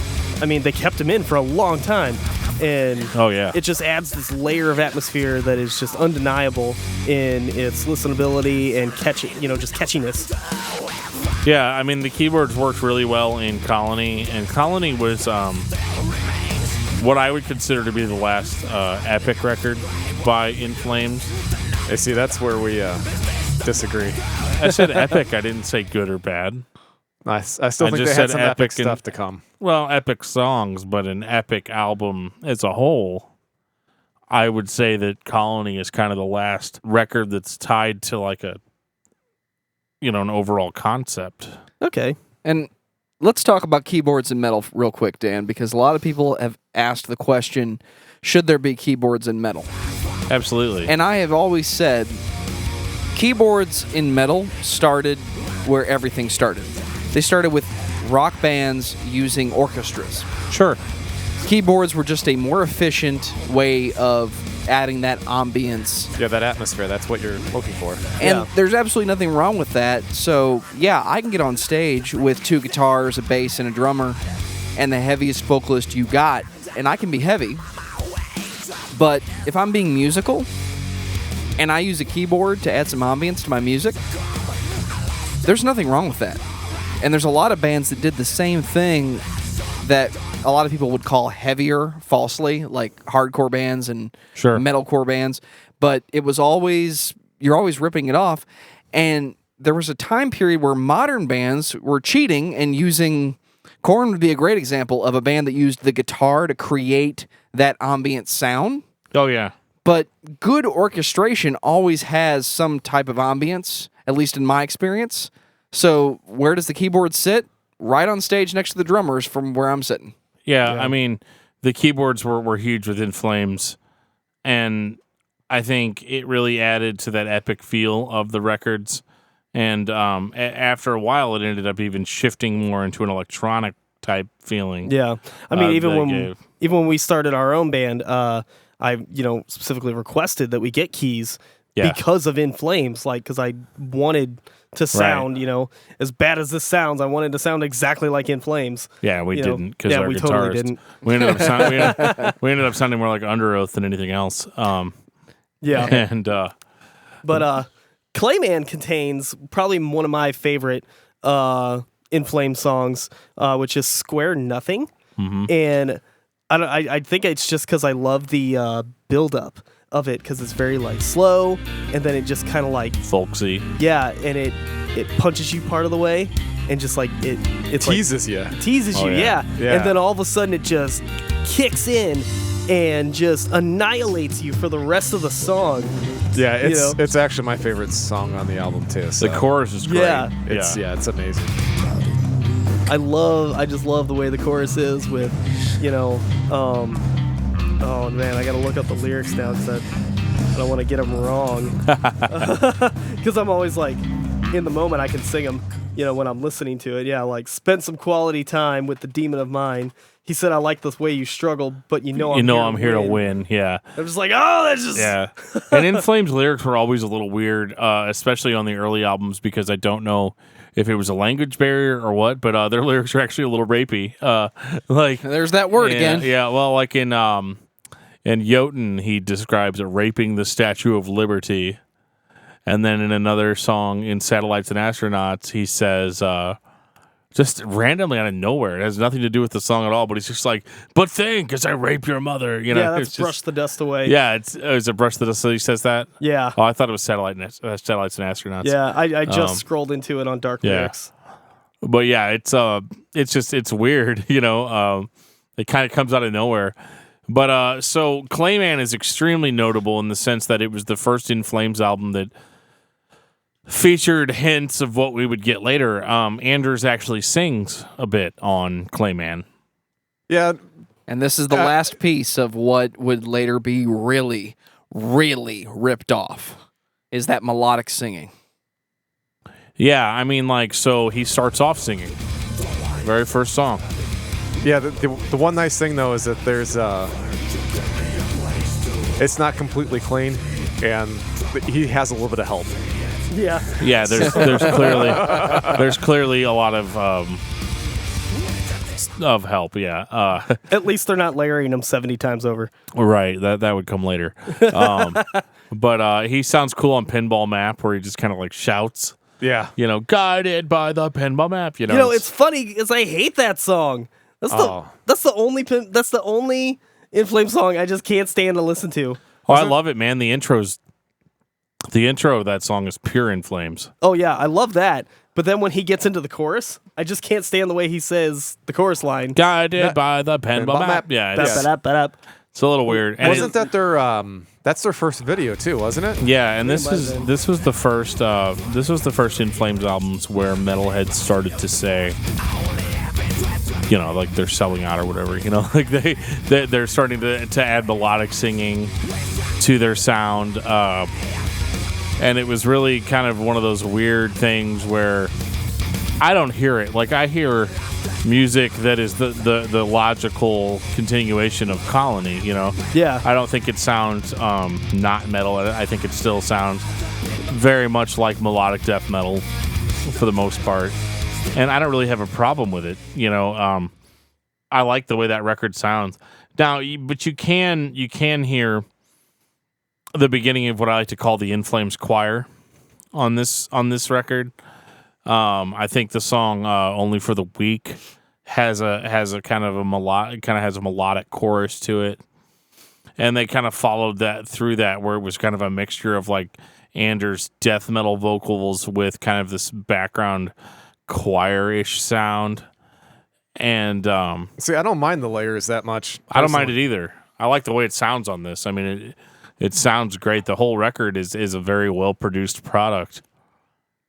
I mean, they kept them in for a long time. And oh yeah, it just adds this layer of atmosphere that is just undeniable in its listenability and just catchiness. yeah. I mean, the keyboards worked really well in Colony, and Colony was what I would consider to be the last epic record by In Flames. I see. That's where we disagree. I said epic. I didn't say good or bad. I still think just they had said some epic epic and- stuff to come. Well, epic songs, but an epic album as a whole. I would say that Colony is kind of the last record that's tied to like an overall concept. Okay. And let's talk about keyboards and metal real quick, Dan, because a lot of people have asked the question, should there be keyboards in metal? Absolutely. And I have always said keyboards in metal started where everything started. They started with rock bands using orchestras. Sure. Keyboards were just a more efficient way of adding that ambience. Yeah, that atmosphere. That's what you're looking for. And Yeah. there's absolutely nothing wrong with that. So, yeah, I can get on stage with 2 guitars, a bass, and a drummer, and the heaviest vocalist you got, and I can be heavy. But if I'm being musical and I use a keyboard to add some ambience to my music, there's nothing wrong with that. And there's a lot of bands that did the same thing that a lot of people would call heavier falsely, like hardcore bands and Sure. metalcore bands. But it was always, you're always ripping it off. And there was a time period where modern bands were cheating and using, Korn would be a great example of a band that used the guitar to create that ambient sound. Oh yeah. But good orchestration always has some type of ambience, at least in my experience. So where does the keyboard sit? Right on stage next to the drummers from where I'm sitting. Yeah, I mean, the keyboards were huge with In Flames, and I think it really added to that epic feel of the records. And after a while, it ended up even shifting more into an electronic type feeling. Yeah. I mean, that even when we started our own band, I specifically requested that we get keys Yeah. because of In Flames, because I wanted to sound, as bad as this sounds, I wanted to sound exactly like In Flames. Yeah, we didn't because yeah, our we guitarist. totally didn't. We ended up sounding more like Under Oath than anything else. Yeah. And But Clayman contains probably one of my favorite In Flames songs, which is Square Nothing. Mm-hmm. And I think it's just because I love the build-up of it, because it's very slow, and then it just kind of folksy. yeah, and it punches you part of the way, and just it Teases you. teases you, yeah. Yeah. and then all of a sudden it just kicks in and just annihilates you for the rest of the song. Yeah, You know? it's actually my favorite song on the album too. So The chorus is great. Yeah. it's amazing. I just love the way the chorus is with, oh man, I gotta look up the lyrics now because I don't want to get them wrong. Because I'm always in the moment I can sing them, when I'm listening to it. Yeah, spent some quality time with the demon of mine. He said, I like the way you struggle, but I'm here to win. Yeah. I'm just oh, that's just... Yeah. And In Flames lyrics were always a little weird, especially on the early albums, because I don't know if it was a language barrier or what, but their lyrics are actually a little rapey. There's that word yeah, again. Yeah, well, in Jotun, he describes it raping the Statue of Liberty. And then in another song, in Satellites and Astronauts, he says, just randomly out of nowhere. It has nothing to do with the song at all, but he's just like, but think as I rape your mother. You know, Yeah, it's that's Brush the Dust Away. Yeah, is it Brush the Dust? So he says that? Yeah. Oh, I thought it was Satellites and Astronauts. Yeah, I just scrolled into it on Dark Lyrics. But yeah, it's weird, you know. It kind of comes out of nowhere. But so Clayman is extremely notable in the sense that it was the first In Flames album that featured hints of what we would get later. Anders actually sings a bit on Clayman. Yeah. And this is the last piece of what would later be really, really ripped off, is that melodic singing. Yeah, I mean, like, so he starts off singing. Very first song. Yeah, the one nice thing, though, is that there's it's not completely clean, and he has a little bit of help. Yeah. Yeah, there's clearly a lot of help. Yeah, At least they're not layering them 70 times over. right. That would come later. But he sounds cool on Pinball Map, where he just kind of like shouts. Yeah. You know, guided by the Pinball Map. You know, You know, it's funny is I hate that song. That's the only In Flames song I just can't stand to listen to. Oh, I love it, man. The intro of that song is pure In Flames. Oh yeah, I love that. But then when he gets into the chorus, I just can't stand the way he says the chorus line. Guided by the Pinball Map. Yeah, it's a little weird. And Wasn't that their that's their first video too, wasn't it? Yeah, and this was the first In Flames albums where metalheads started to say, you know, like they're selling out or whatever. You know, like they're starting to add melodic singing to their sound. And it was really kind of one of those weird things where I don't hear it. Like, I hear music that is the logical continuation of Colony, you know? Yeah. I don't think it sounds not metal. I think it still sounds very much like melodic death metal for the most part. And I don't really have a problem with it, you know? I like the way that record sounds. Now, but you can hear the beginning of what I like to call the In Flames choir on this record. I think the song "Only for the Weak" has a kind of a melodic chorus to it, and they kind of followed that through that, where it was kind of a mixture of like Anders' death metal vocals with kind of this background choir-ish sound. And see, I don't mind the layers that much. I don't mind it either. I like the way it sounds on this. I mean, it sounds great. The whole record is a very well-produced product,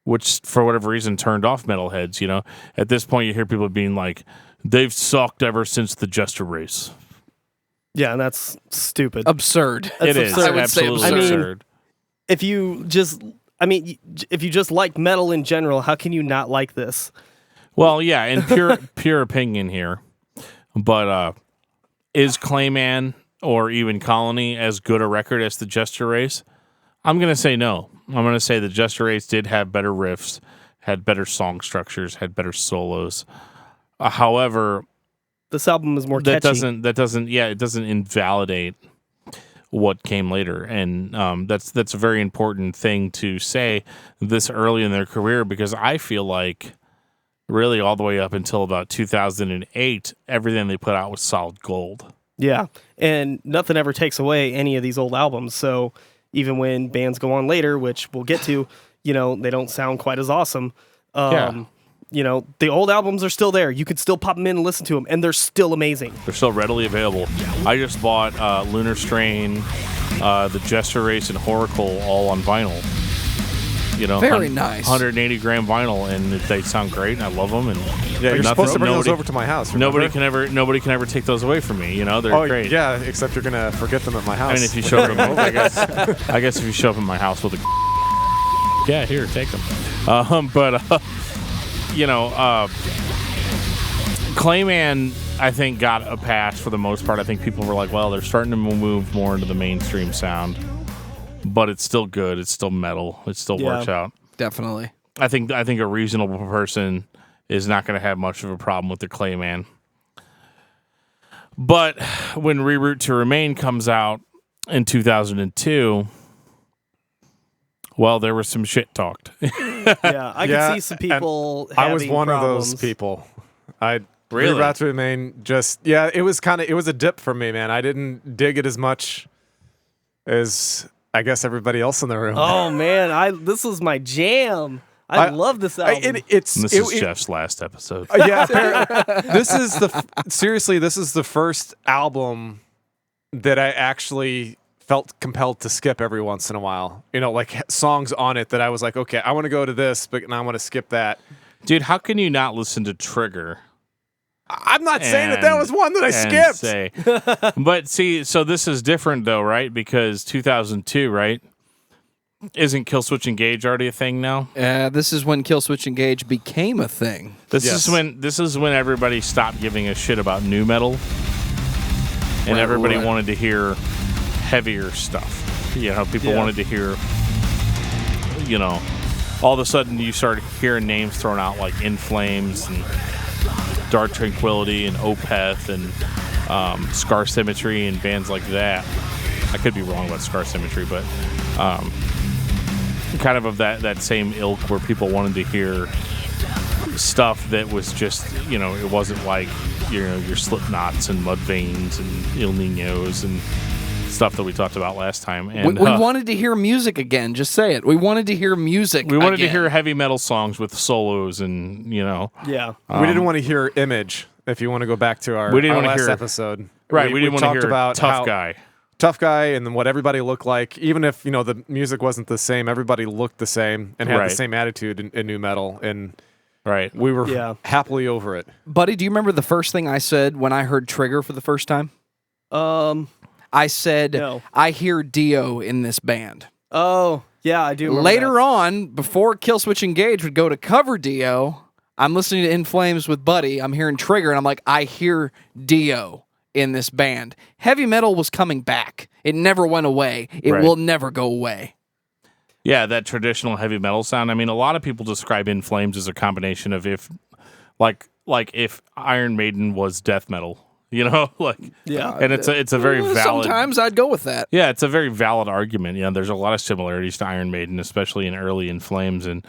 which, for whatever reason, turned off metalheads, you know? At this point, you hear people being like, they've sucked ever since the Jester race. Yeah, and that's stupid. Absurd. That's It is. absurd. I would say Absolutely absurd. absurd. If you just like metal in general, how can you not like this? Well, yeah, and pure opinion here. But is Clayman or even Colony as good a record as the Jester race? I'm going to say no. I'm going to say the Jester race did have better riffs, had better song structures, had better solos. However, This album is more that catchy. it doesn't invalidate what came later, and that's a very important thing to say this early in their career, because I feel like really all the way up until about 2008, everything they put out was solid gold. Yeah, and nothing ever takes away any of these old albums. So even when bands go on later, which we'll get to, you know, they don't sound quite as awesome. Yeah. You know, the old albums are still there. You could still pop them in and listen to them, and they're still amazing. They're still readily available. I just bought Lunar Strain, the Jester Race, and Horacle all on vinyl. You know, Very nice. 180 gram vinyl, and they sound great, and I love them. And Yeah, you're nothing- supposed to bring those nobody- over to my house. Nobody remember? can ever take those away from me. You know, they're Oh great. yeah, except you're gonna forget them at my house. I mean, if you show up, I guess if you show up at my house with a, yeah, here, take them. You know, Clayman, I think, got a pass for the most part. I think people were like, well, they're starting to move more into the mainstream sound, but it's still good. It's still metal. It still works out. Definitely. I think a reasonable person is not going to have much of a problem with the Clayman. But when Reroute to Remain comes out in 2002, well, there was some shit talked. Yeah, I Yeah, could see some people I was having one problems. of those people. I Really? Reroute to Remain it was a dip for me, man. I didn't dig it as much as I guess everybody else in the room. Oh man, this was my jam. I love this album. This is Jeff's last episode. Yeah, apparently, this is the first album that I actually felt compelled to skip every once in a while. You know, like songs on it that I was like, okay, I want to go to this, but now I want to skip that. Dude, how can you not listen to Trigger? I'm not saying that was one that I skipped. But see, so this is different though, right? Because 2002, right? Isn't Killswitch Engage already a thing now? This is when Killswitch Engage became a thing. This is when everybody stopped giving a shit about nu metal, and everybody wanted to hear heavier stuff. You know, people wanted to hear. You know, all of a sudden you started hearing names thrown out like In Flames and Dark Tranquility and Opeth and Scar Symmetry and bands like that. I could be wrong about Scar Symmetry, but kind of that same ilk where people wanted to hear stuff that was just, you know, it wasn't like, you know, your Slipknots and Mudvaynes and Il Niños and stuff that we talked about last time. And we wanted to hear music again. Just say it. We wanted to hear music. We wanted to hear heavy metal songs with solos and, you know. Yeah. We didn't want to hear Image. If you want to go back to our last episode, right? We didn't want to hear about Tough Guy, and then what everybody looked like. Even if, you know, the music wasn't the same, everybody looked the same and had the same attitude in nu metal, and we were happily over it. Buddy, do you remember the first thing I said when I heard Trigger for the first time? I said, no. I hear Dio in this band. Oh, yeah, I do remember Later that. on, before Killswitch Engage would go to cover Dio, I'm listening to In Flames with Buddy. I'm hearing Trigger, and I'm like, I hear Dio in this band. Heavy metal was coming back. It never went away. It will never go away. Yeah, that traditional heavy metal sound. I mean, a lot of people describe In Flames as a combination of if Iron Maiden was death metal. You know, like, and it's a very valid. Sometimes I'd go with that. Yeah, it's a very valid argument. You know, there's a lot of similarities to Iron Maiden, especially in early In Flames. And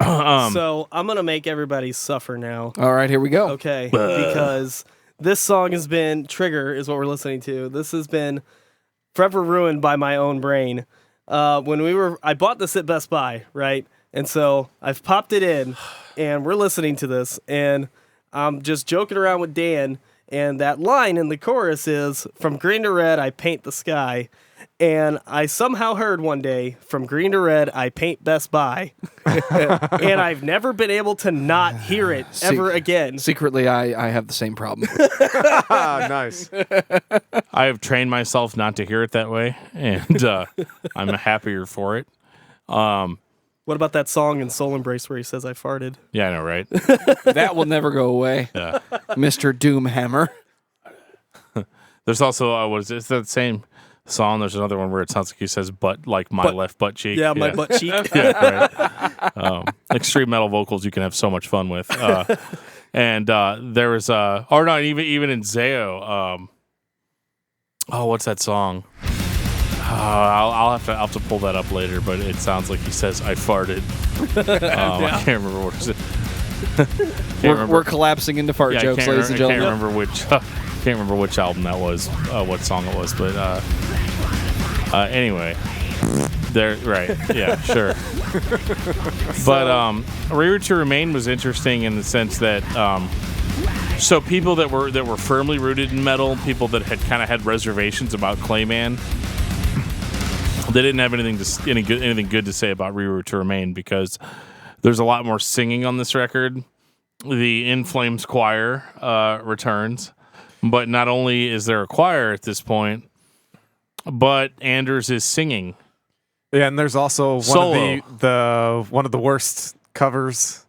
so I'm gonna make everybody suffer now. All right, here we go. Okay, because this song has been Trigger is what we're listening to. This has been forever ruined by my own brain. I bought this at Best Buy, right? And so I've popped it in, and we're listening to this, and I'm just joking around with Dan. And that line in the chorus is, from green to red, I paint the sky. And I somehow heard one day, from green to red, I paint Best Buy. And I've never been able to not hear it ever again. Secretly, I have the same problem. Nice. I have trained myself not to hear it that way, and I'm happier for it. What about that song in Soul Embrace where he says I farted? Yeah, I know, right? That will never go away. Yeah. Mr. Doomhammer. There's also, what is it? It's that same song. There's another one where it sounds like he says, my left butt cheek. Yeah, my butt cheek. Yeah, right. Extreme metal vocals you can have so much fun with. And there was, or not, even in Zao, what's that song? I'll have to pull that up later, but it sounds like he says I farted. I can't remember what it is. We're collapsing into fart jokes, ladies and gentlemen. I can't remember which album that was, what song it was, but anyway, there, right? Yeah, sure. But Rear to Remain was interesting in the sense that. So people that were firmly rooted in metal, people that had kind of had reservations about Clayman, they didn't have anything good to say about Reroute to Remain because there's a lot more singing on this record. The In Flames choir returns, but not only is there a choir at this point, but Anders is singing. Yeah, and there's also one of the worst covers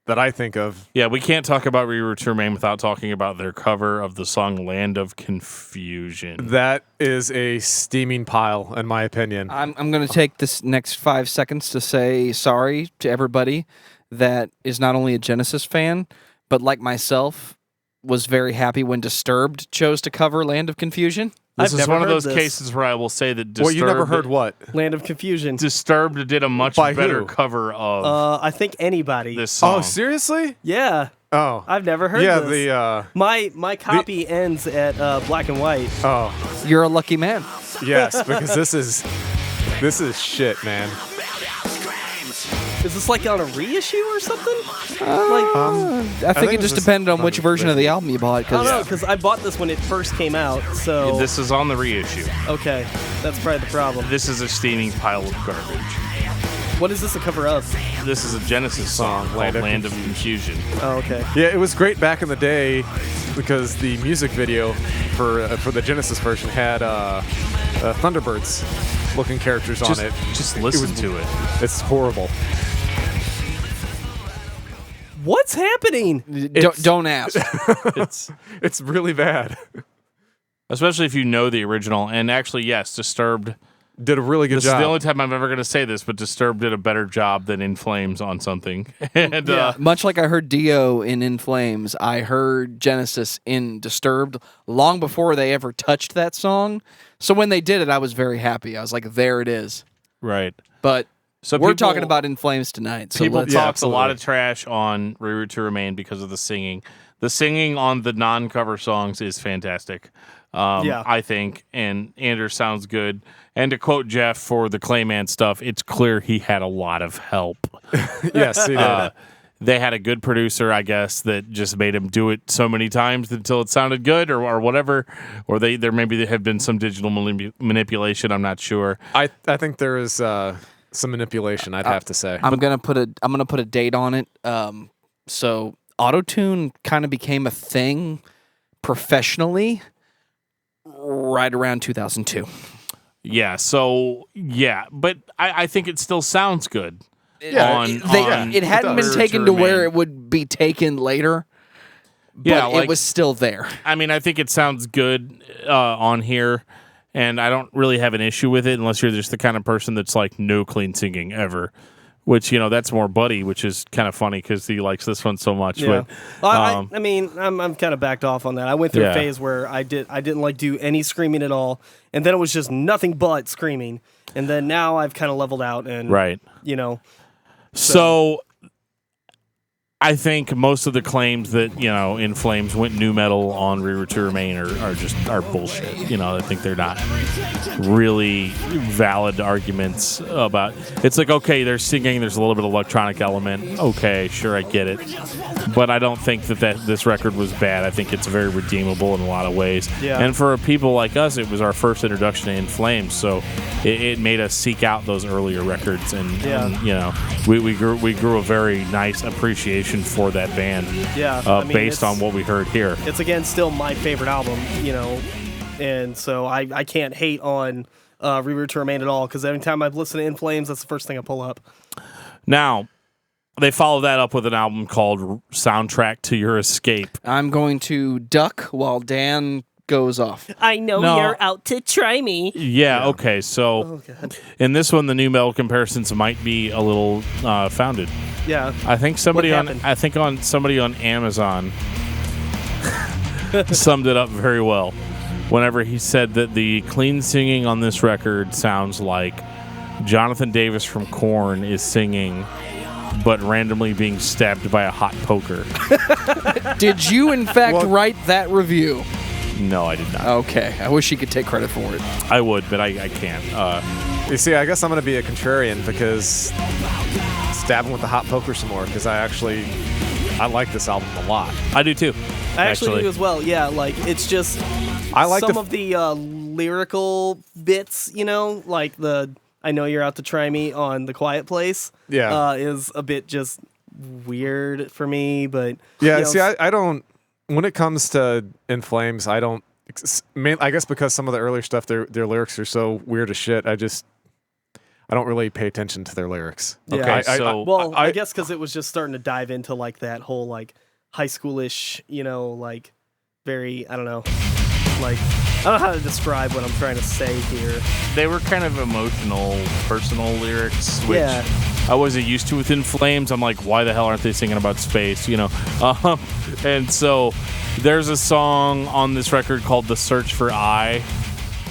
that I think of. Yeah, we can't talk about Reroute to Remain without talking about their cover of the song Land of Confusion. That is a steaming pile, in my opinion. I'm going to take this next 5 seconds to say sorry to everybody that is not only a Genesis fan, but like myself, was very happy when Disturbed chose to cover Land of Confusion. This I've is never one of heard those this. cases where I will say that Disturbed, Well, you never heard what? Land of Confusion. Disturbed did a much By better who? cover of I think anybody. this song. Oh, seriously? Yeah. Oh. I've never heard Yeah, this. My copy ends at black and white. oh, You're a lucky man. yes, because this is shit, man. Is this like on a reissue or something? I think think it it's just just depended on which on version of the the- album you bought. I don't know, Because because I bought this when it first came out, so... This is on the reissue. Okay, that's probably the problem. This is a steaming pile of garbage. What is this a cover of? This is a Genesis song called Land of Confusion. Oh, okay. Yeah, it was great back in the day because the music video for the Genesis version had Thunderbirds looking characters on it. Just listen to it. It's horrible. What's happening? don't ask. It's really bad. Especially if you know the original. And actually, yes, Disturbed. Did a really good This job. is the only time I'm ever going to say this, but Disturbed did a better job than In Flames on something. And Much like I heard Dio in Flames, I heard Genesis in Disturbed long before they ever touched that song. So when they did it, I was very happy. I was like, there it is. right. But So we're people- talking about In Flames tonight. So People let's, talk a lot absolutely. of trash on Reroute to Remain because of the singing. The singing on the non-cover songs is fantastic. Yeah. I think, and Anders sounds good. And to quote Geoff for the Clayman stuff, it's clear he had a lot of help. Yes, he did. They had a good producer, I guess, that just made him do it so many times until it sounded good, or whatever. Or there maybe have been some digital manipulation. I'm not sure. I think there is some manipulation. I'd have to say. I'm gonna put a date on it. So autotune kind of became a thing professionally right around 2002. Yeah. So yeah, but I think it still sounds good. Yeah, It hadn't been does. taken to where it would be taken later. But Yeah, it was still there. I mean, I think it sounds good on here, and I don't really have an issue with it unless you're just the kind of person that's like no clean singing ever. Which, that's more Buddy, which is kind of funny because he likes this one so much. Yeah. But, I mean, I'm kind of backed off on that. I went through Yeah. a phase where I didn't like do any screaming at all, and then it was just nothing but screaming. And then now I've kind of leveled out, and right. So I think most of the claims that, In Flames went nu metal on Reroute to Remain are bullshit. I think they're not really valid arguments about. It's like, okay, they're singing, there's a little bit of electronic element. Okay, sure, I get it. But I don't think that this record was bad. I think it's very redeemable in a lot of ways. Yeah. And for people like us, it was our first introduction to In Flames, so it made us seek out those earlier records, and we grew a very nice appreciation for that band. Yeah, based on what we heard here. It's again still my favorite album, and so I can't hate on Reroute to Remain at all, because every time I've listened to In Flames, that's the first thing I pull up. Now, they follow that up with an album called Soundtrack to Your Escape. I'm going to duck while Dan goes off. I know No. you're out to try me. Yeah, okay, so God. in this one, the new metal comparisons might be a little founded. Yeah. I think somebody What on happened? somebody on Amazon summed it up very well whenever he said that the clean singing on this record sounds like Jonathan Davis from Korn is singing but randomly being stabbed by a hot poker. Did you, in fact, write that review? No, I did not. Okay. I wish you could take credit for it. I would, but I can't. You see, I guess I'm going to be a contrarian because stab him with the hot poker some more because I like this album a lot. I do too. I actually do as well. Yeah, like it's just I like some of the lyrical bits, like the "I know you're out to try me" on "The Quiet Place." Yeah. Is a bit just weird for me, but Yeah, see, I don't. When it comes to In Flames, I don't. I guess because some of the earlier stuff, their lyrics are so weird as shit. I don't really pay attention to their lyrics. Yeah. Okay, so I guess because it was just starting to dive into like that whole like high schoolish, like very, I don't know, like I don't know how to describe what I'm trying to say here. they were kind of emotional, personal lyrics, which Yeah. I wasn't used to with In Flames. I'm like, why the hell aren't they singing about space? And so there's a song on this record called "The Search for I,"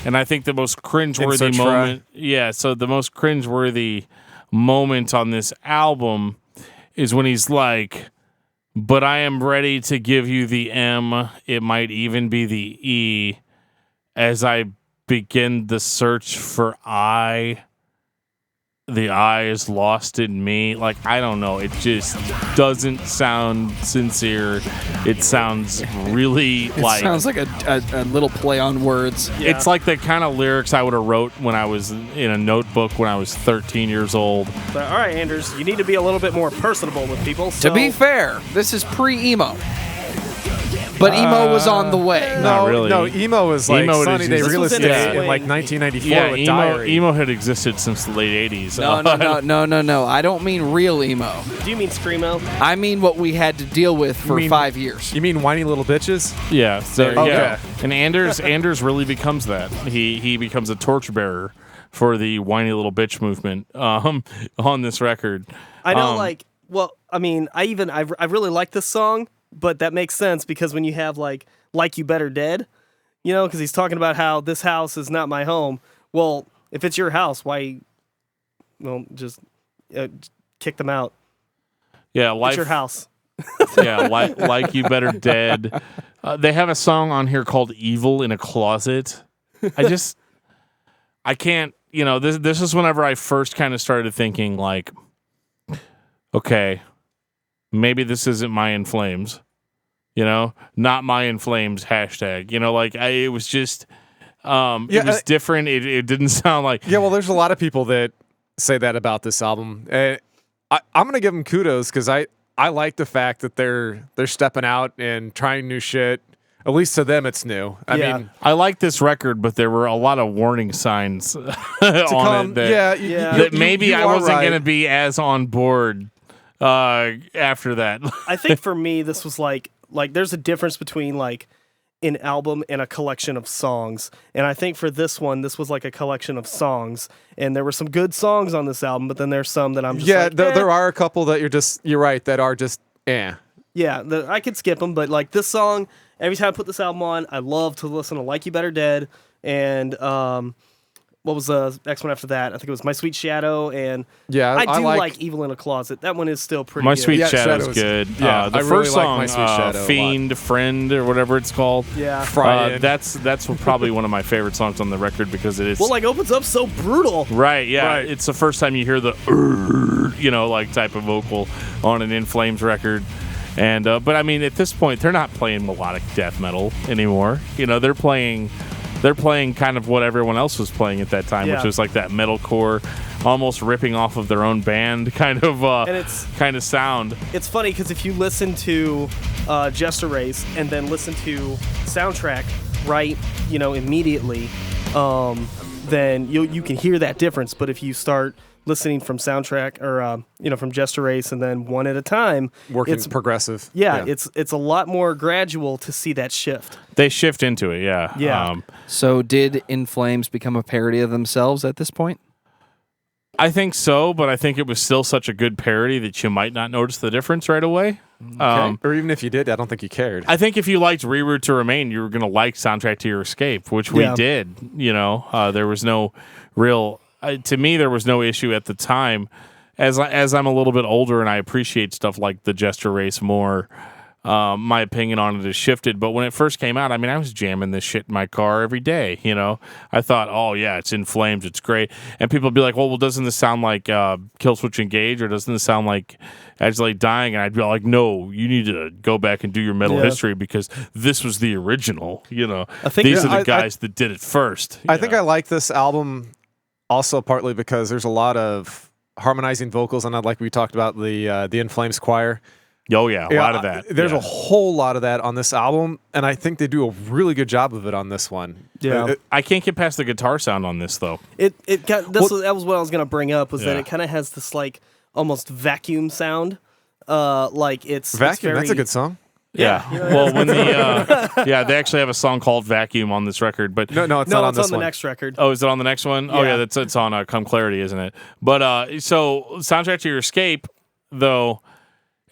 And I think the most cringeworthy Insert fry. moment, so the most cringeworthy moment on this album is when he's like, "But I am ready to give you the M. It might even be the E as I begin the search for I. The I is lost in me." Like, I don't know. It just doesn't sound sincere. It sounds really like... Sounds like a little play on words. Yeah. It's like the kind of lyrics I would have wrote when I was in a notebook when I was 13 years old. But, all right, Anders, you need to be a little bit more personable with people. To So, be fair, this is pre-emo. But emo was on the way. Not really. No, emo was like Emo Sunny Day existed- Real This was in Estate its in like swing. 1994 with Diary. emo had existed since the late 80s. No. I don't mean real emo. do you mean Screamo? I mean what we had to deal with for mean- 5 years. You mean whiny little bitches? Yeah, there you Okay. go. And Anders really becomes that. He becomes a torchbearer for the whiny little bitch movement on this record. I know, I really like this song, but that makes sense because when you have like You Better Dead, because he's talking about how this house is not my home. Well, if it's your house, why? Well, just kick them out. Yeah, It's your house. Yeah, like You Better Dead. They have a song on here called "Evil in a Closet." I can't. This is whenever I first kind of started thinking like, okay, maybe this isn't My In Flames. Not My In Flames hashtag. It was just, it was different. It didn't sound like. Yeah, well, there's a lot of people that say that about this album. I'm gonna give them kudos because I like the fact that they're stepping out and trying new shit. At least to them, it's new. I mean, I like this record, but there were a lot of warning signs on it that maybe I wasn't going to be as on board after that. I think for me, this was like there's a difference between like an album and a collection of songs. And I think for this one, this was like a collection of songs. And there were some good songs on this album, but then there's some that I'm just like, there are a couple that you're right, that are just, Yeah, I could skip them, but like this song, every time I put this album on, I love to listen to Like You Better Dead, and what was the next one after that? I think it was My Sweet Shadow, and I do like Evil in a Closet. That one is still pretty My good. Sweet Shadow's good. Yeah, the I first really like song, My Sweet Shadow a lot. Fiend, Friend, or whatever it's called. Yeah. Friday. That's probably one of my favorite songs on the record because it is. Well, like opens up so brutal. Right, yeah. Right. It's the first time you hear the, type of vocal on an In Flames record. And but I mean, at this point, they're not playing melodic death metal anymore. They're playing kind of what everyone else was playing at that time, which was like that metalcore, almost ripping off of their own band kind of sound. It's funny because if you listen to Just a Race and then listen to Soundtrack, right, immediately, then you can hear that difference. But if you start listening from Soundtrack or from Just a Race and then one at a time, working progressive. It's a lot more gradual to see that shift. They shift into it, yeah. Yeah. So did In Flames become a parody of themselves at this point? I think so, but I think it was still such a good parody that you might not notice the difference right away. Or even if you did, I don't think you cared. I think if you liked Reroute to Remain, you were going to like Soundtrack to Your Escape, which we did. There was no real... to me, there was no issue at the time. As I'm a little bit older and I appreciate stuff like the Jester Race more, my opinion on it has shifted. But when it first came out, I mean, I was jamming this shit in my car every day. I thought, oh yeah, it's In Flames, it's great. And people would be like, well, doesn't this sound like Killswitch Engage, or doesn't this sound like Agilate Dying? And I'd be like, no, you need to go back and do your metal history because this was the original. I think these are the guys that did it first. I think I like this album. Also, partly because there's a lot of harmonizing vocals, and like we talked about the In Flames choir. Oh yeah, a lot of that. There's a whole lot of that on this album, and I think they do a really good job of it on this one. Yeah, I can't get past the guitar sound on this though. That was what I was gonna bring up was that it kind of has this like almost vacuum sound, like it's Vacuum. It's very, that's a good song. Yeah. Well, when they actually have a song called "Vacuum" on this record, but no, it's not on it's this on the one. next record. Oh, is it on the next one? Oh yeah, it's on "Come Clarity," isn't it? But so Soundtrack to Your Escape, though,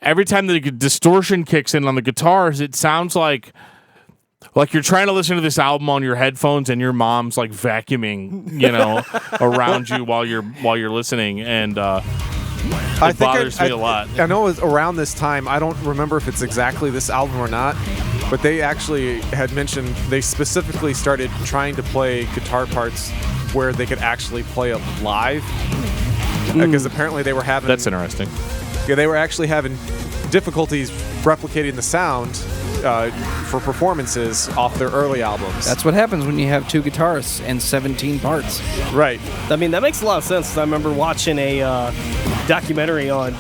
every time the distortion kicks in on the guitars, it sounds like Like you're trying to listen to this album on your headphones and your mom's like vacuuming, around you while you're listening, and it bothers me a lot. I know it was around this time. I don't remember if it's exactly this album or not, but they actually had mentioned they specifically started trying to play guitar parts where they could actually play it live, because apparently they were having. That's interesting. Yeah, they were actually having difficulties replicating the sound for performances off their early albums. That's what happens when you have 2 guitarists and 17 parts. Right. I mean, that makes a lot of sense. I remember watching a documentary on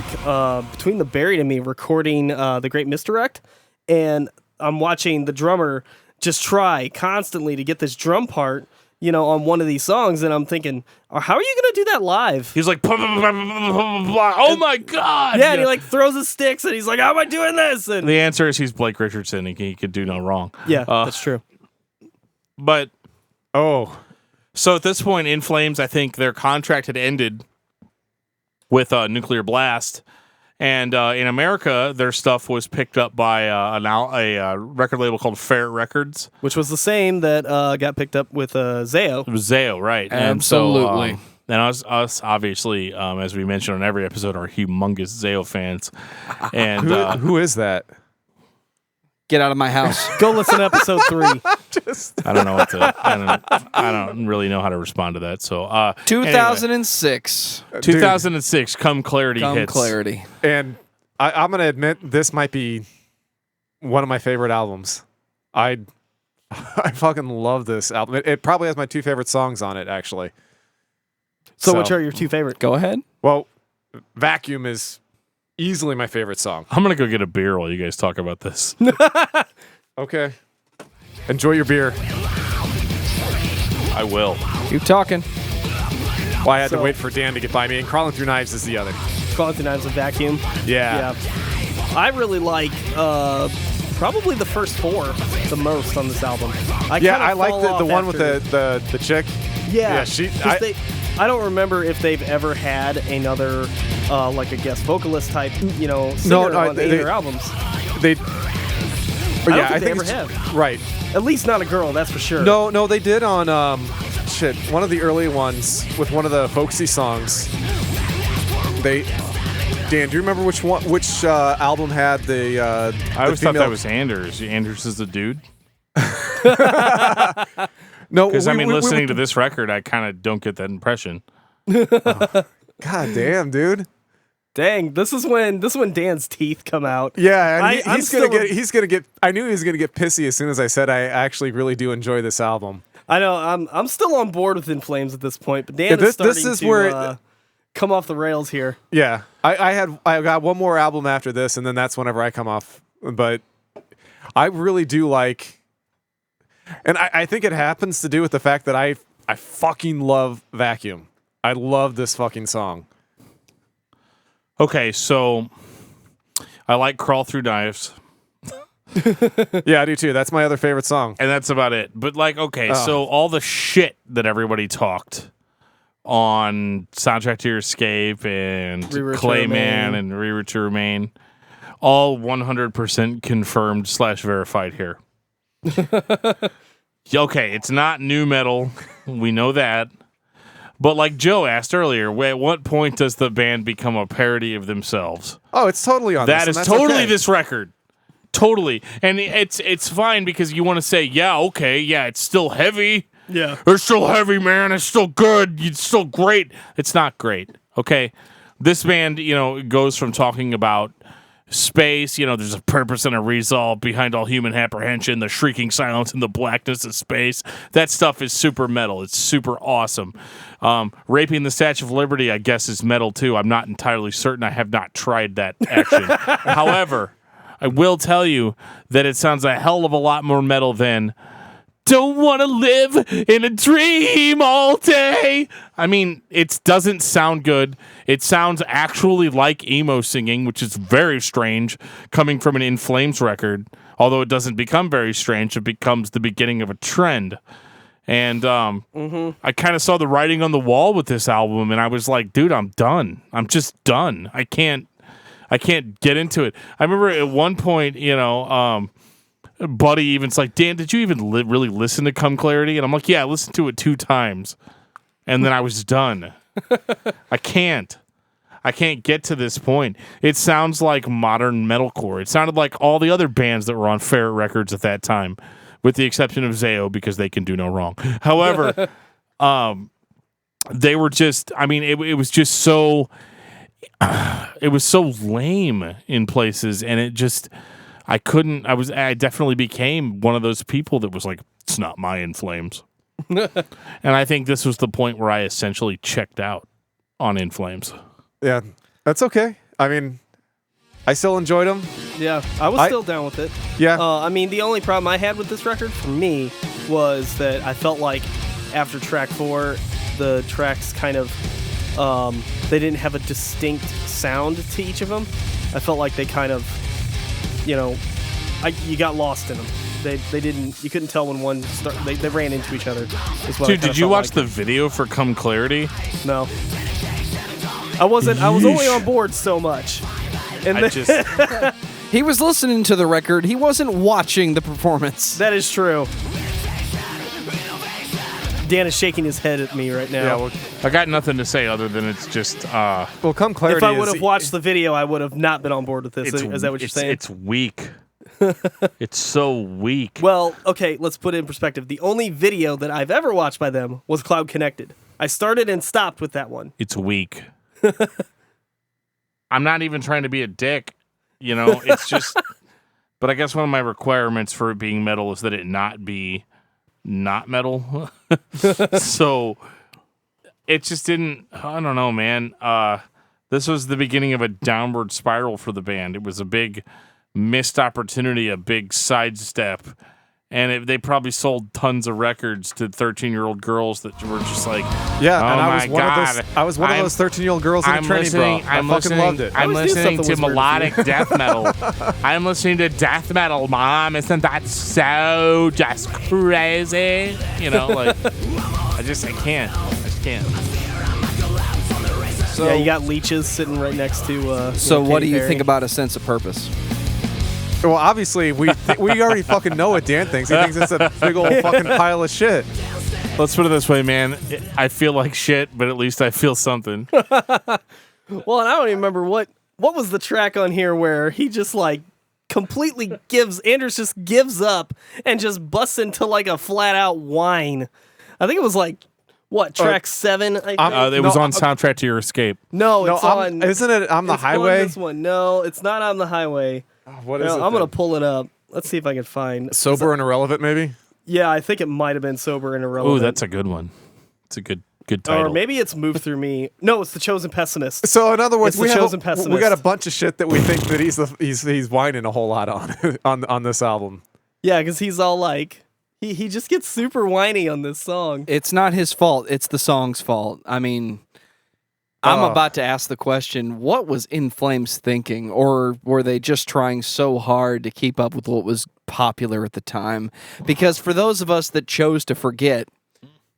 Between the Buried and Me recording The Great Misdirect, and I'm watching the drummer just try constantly to get this drum part, on one of these songs, and I'm thinking, how are you going to do that live? He's like, blah, blah, blah, blah, blah, blah. Oh my God. Yeah, and he like throws his sticks, and he's like, how am I doing this? And the answer is he's Blake Richardson. He could do no wrong. yeah, that's true. But, so at this point, In Flames, I think their contract had ended with Nuclear Blast. And in America, their stuff was picked up by a record label called Ferret Records. Which was the same that got picked up with Zayo. It was Zayo, right. Absolutely. And so, us obviously, as we mentioned on every episode, are humongous Zayo fans. And Who is that? Get out of my house. Go listen to episode 3. I don't know what to. I don't really know how to respond to that. So 2006. Anyway, 2006. Come Clarity Come hits. Clarity. And I'm going to admit this might be one of my favorite albums. I fucking love this album. It probably has my 2 favorite songs on it, actually. So which are your 2 favorite? Go ahead. Well, Vacuum is easily my favorite song. I'm gonna go get a beer while you guys talk about this. Okay. Enjoy your beer. I will. Keep talking. Well, I had to So- wait for Dan to get by me, and Crawling Through Knives is the other. Crawling Through Knives and Vacuum. Yeah. I really like probably the first 4 the most on this album. I like the one with the chick. Yeah, yeah, I don't remember if they've ever had another like a guest vocalist type, singer on any of their albums. They. I think they ever have. Right. At least not a girl, that's for sure. No, they did on one of the early ones with one of the folksy songs. Dan, do you remember which album had the? I always thought that was Anders. Anders is the dude. No, because listening to this record, I kind of don't get that impression. God damn, dude. Dang, this is when Dan's teeth come out. Yeah, and he's gonna get. I knew he was gonna get pissy as soon as I said I actually really do enjoy this album. I know. I'm still on board with In Flames at this point, but Dan is starting to come off the rails here. Yeah, I got one more album after this, and then that's whenever I come off. But I really do like. And I think it happens to do with the fact that I fucking love Vacuum. I love this fucking song. Okay, so I like Crawl Through Knives. Yeah, I do too. That's my other favorite song. And that's about it. But so all the shit that everybody talked on Soundtrack to Your Escape and Clayman and Reroute to Remain, all 100% confirmed / verified here. Okay, it's not new metal. We know that. But like Joe asked earlier, at what point does the band become a parody of themselves? Oh, it's totally on that this. That is totally this record. Totally. And it's fine because you want to say, it's still heavy. Yeah. It's still heavy, man. It's still good. It's still great. It's not great. Okay. This band, goes from talking about space, there's a purpose and a resolve behind all human apprehension, the shrieking silence and the blackness of space. That stuff is super metal. It's super awesome. Raping the Statue of Liberty, I guess, is metal too. I'm not entirely certain. I have not tried that action. However, I will tell you that it sounds a hell of a lot more metal than don't want to live in a dream all day. I mean, it doesn't sound good. It sounds actually like emo singing, which is very strange coming from an In Flames record. Although it doesn't become very strange, it becomes the beginning of a trend. And I kind of saw the writing on the wall with this album, and I was like, dude, I'm done. I'm just done. I can't get into it. I remember at one point, Buddy even's like, Dan, did you even really listen to Come Clarity? And I'm like, yeah, I listened to it 2 times. And then I was done. I can't get to this point. It sounds like modern metalcore. It sounded like all the other bands that were on Ferret Records at that time, with the exception of Zao, because they can do no wrong. However, they were just, I mean, it was just so, it was so lame in places, and it just, I definitely became one of those people that was like, it's not my In Flames. And I think this was the point where I essentially checked out on In Flames. Yeah, that's okay. I mean, I still enjoyed them. Yeah, I was still down with it. Yeah. I mean, the only problem I had with this record for me was that I felt like after track 4, the tracks kind of, they didn't have a distinct sound to each of them. I felt like they kind of, you got lost in them. They didn't. You couldn't tell when one they ran into each other. Dude, did you watch the video for Come Clarity? No, I wasn't. I was only on board so much, and he was listening to the record. He wasn't watching the performance. That is true. Dan is shaking his head at me right now. Yeah, well, I got nothing to say other than it's just. Well, Come Clarity. If I would have watched the video, I would have not been on board with this. Is that what you're saying? It's weak. It's so weak. Well, okay, let's put it in perspective. The only video that I've ever watched by them was Cloud Connected. I started and stopped with that one. It's weak. I'm not even trying to be a dick. It's just. But I guess one of my requirements for it being metal is that it not be not metal. So it just didn't. I don't know, man. This was the beginning of a downward spiral for the band. It was a big missed opportunity, a big sidestep, and they probably sold tons of records to 13-year-old girls that were just like, yeah. Oh and I was one of those 13-year-old girls in a training bra. I fucking loved it. I'm listening to melodic death metal. I'm listening to death metal, Mom. Isn't that so just crazy? I just can't. So, yeah, you got leeches sitting right next to. So what do you think about A Sense of Purpose? Well, obviously, we already fucking know what Dan thinks. He thinks it's a big old fucking pile of shit. Let's put it this way, man. I feel like shit, but at least I feel something. Well, and I don't even remember what was the track on here where he just like completely Anders just gives up and just busts into like a flat out whine. I think it was like track 7. It was on Soundtrack to Your Escape. No, it's on. Isn't it On the Highway? On this one. No, it's not On the Highway. What is it? I'm gonna pull it up. Let's see if I can find Sober and Irrelevant, maybe. Yeah, I think it might have been Sober and Irrelevant. Ooh, that's a good one. It's a good title. Or maybe it's Move Through Me. No, it's The Chosen Pessimist. So in other words, we got a bunch of shit that we think that he's whining a whole lot on this album. Yeah, because he's all like he just gets super whiny on this song. It's not his fault. It's the song's fault. I mean, I'm about to ask the question, what was In Flames thinking? Or were they just trying so hard to keep up with what was popular at the time? Because for those of us that chose to forget,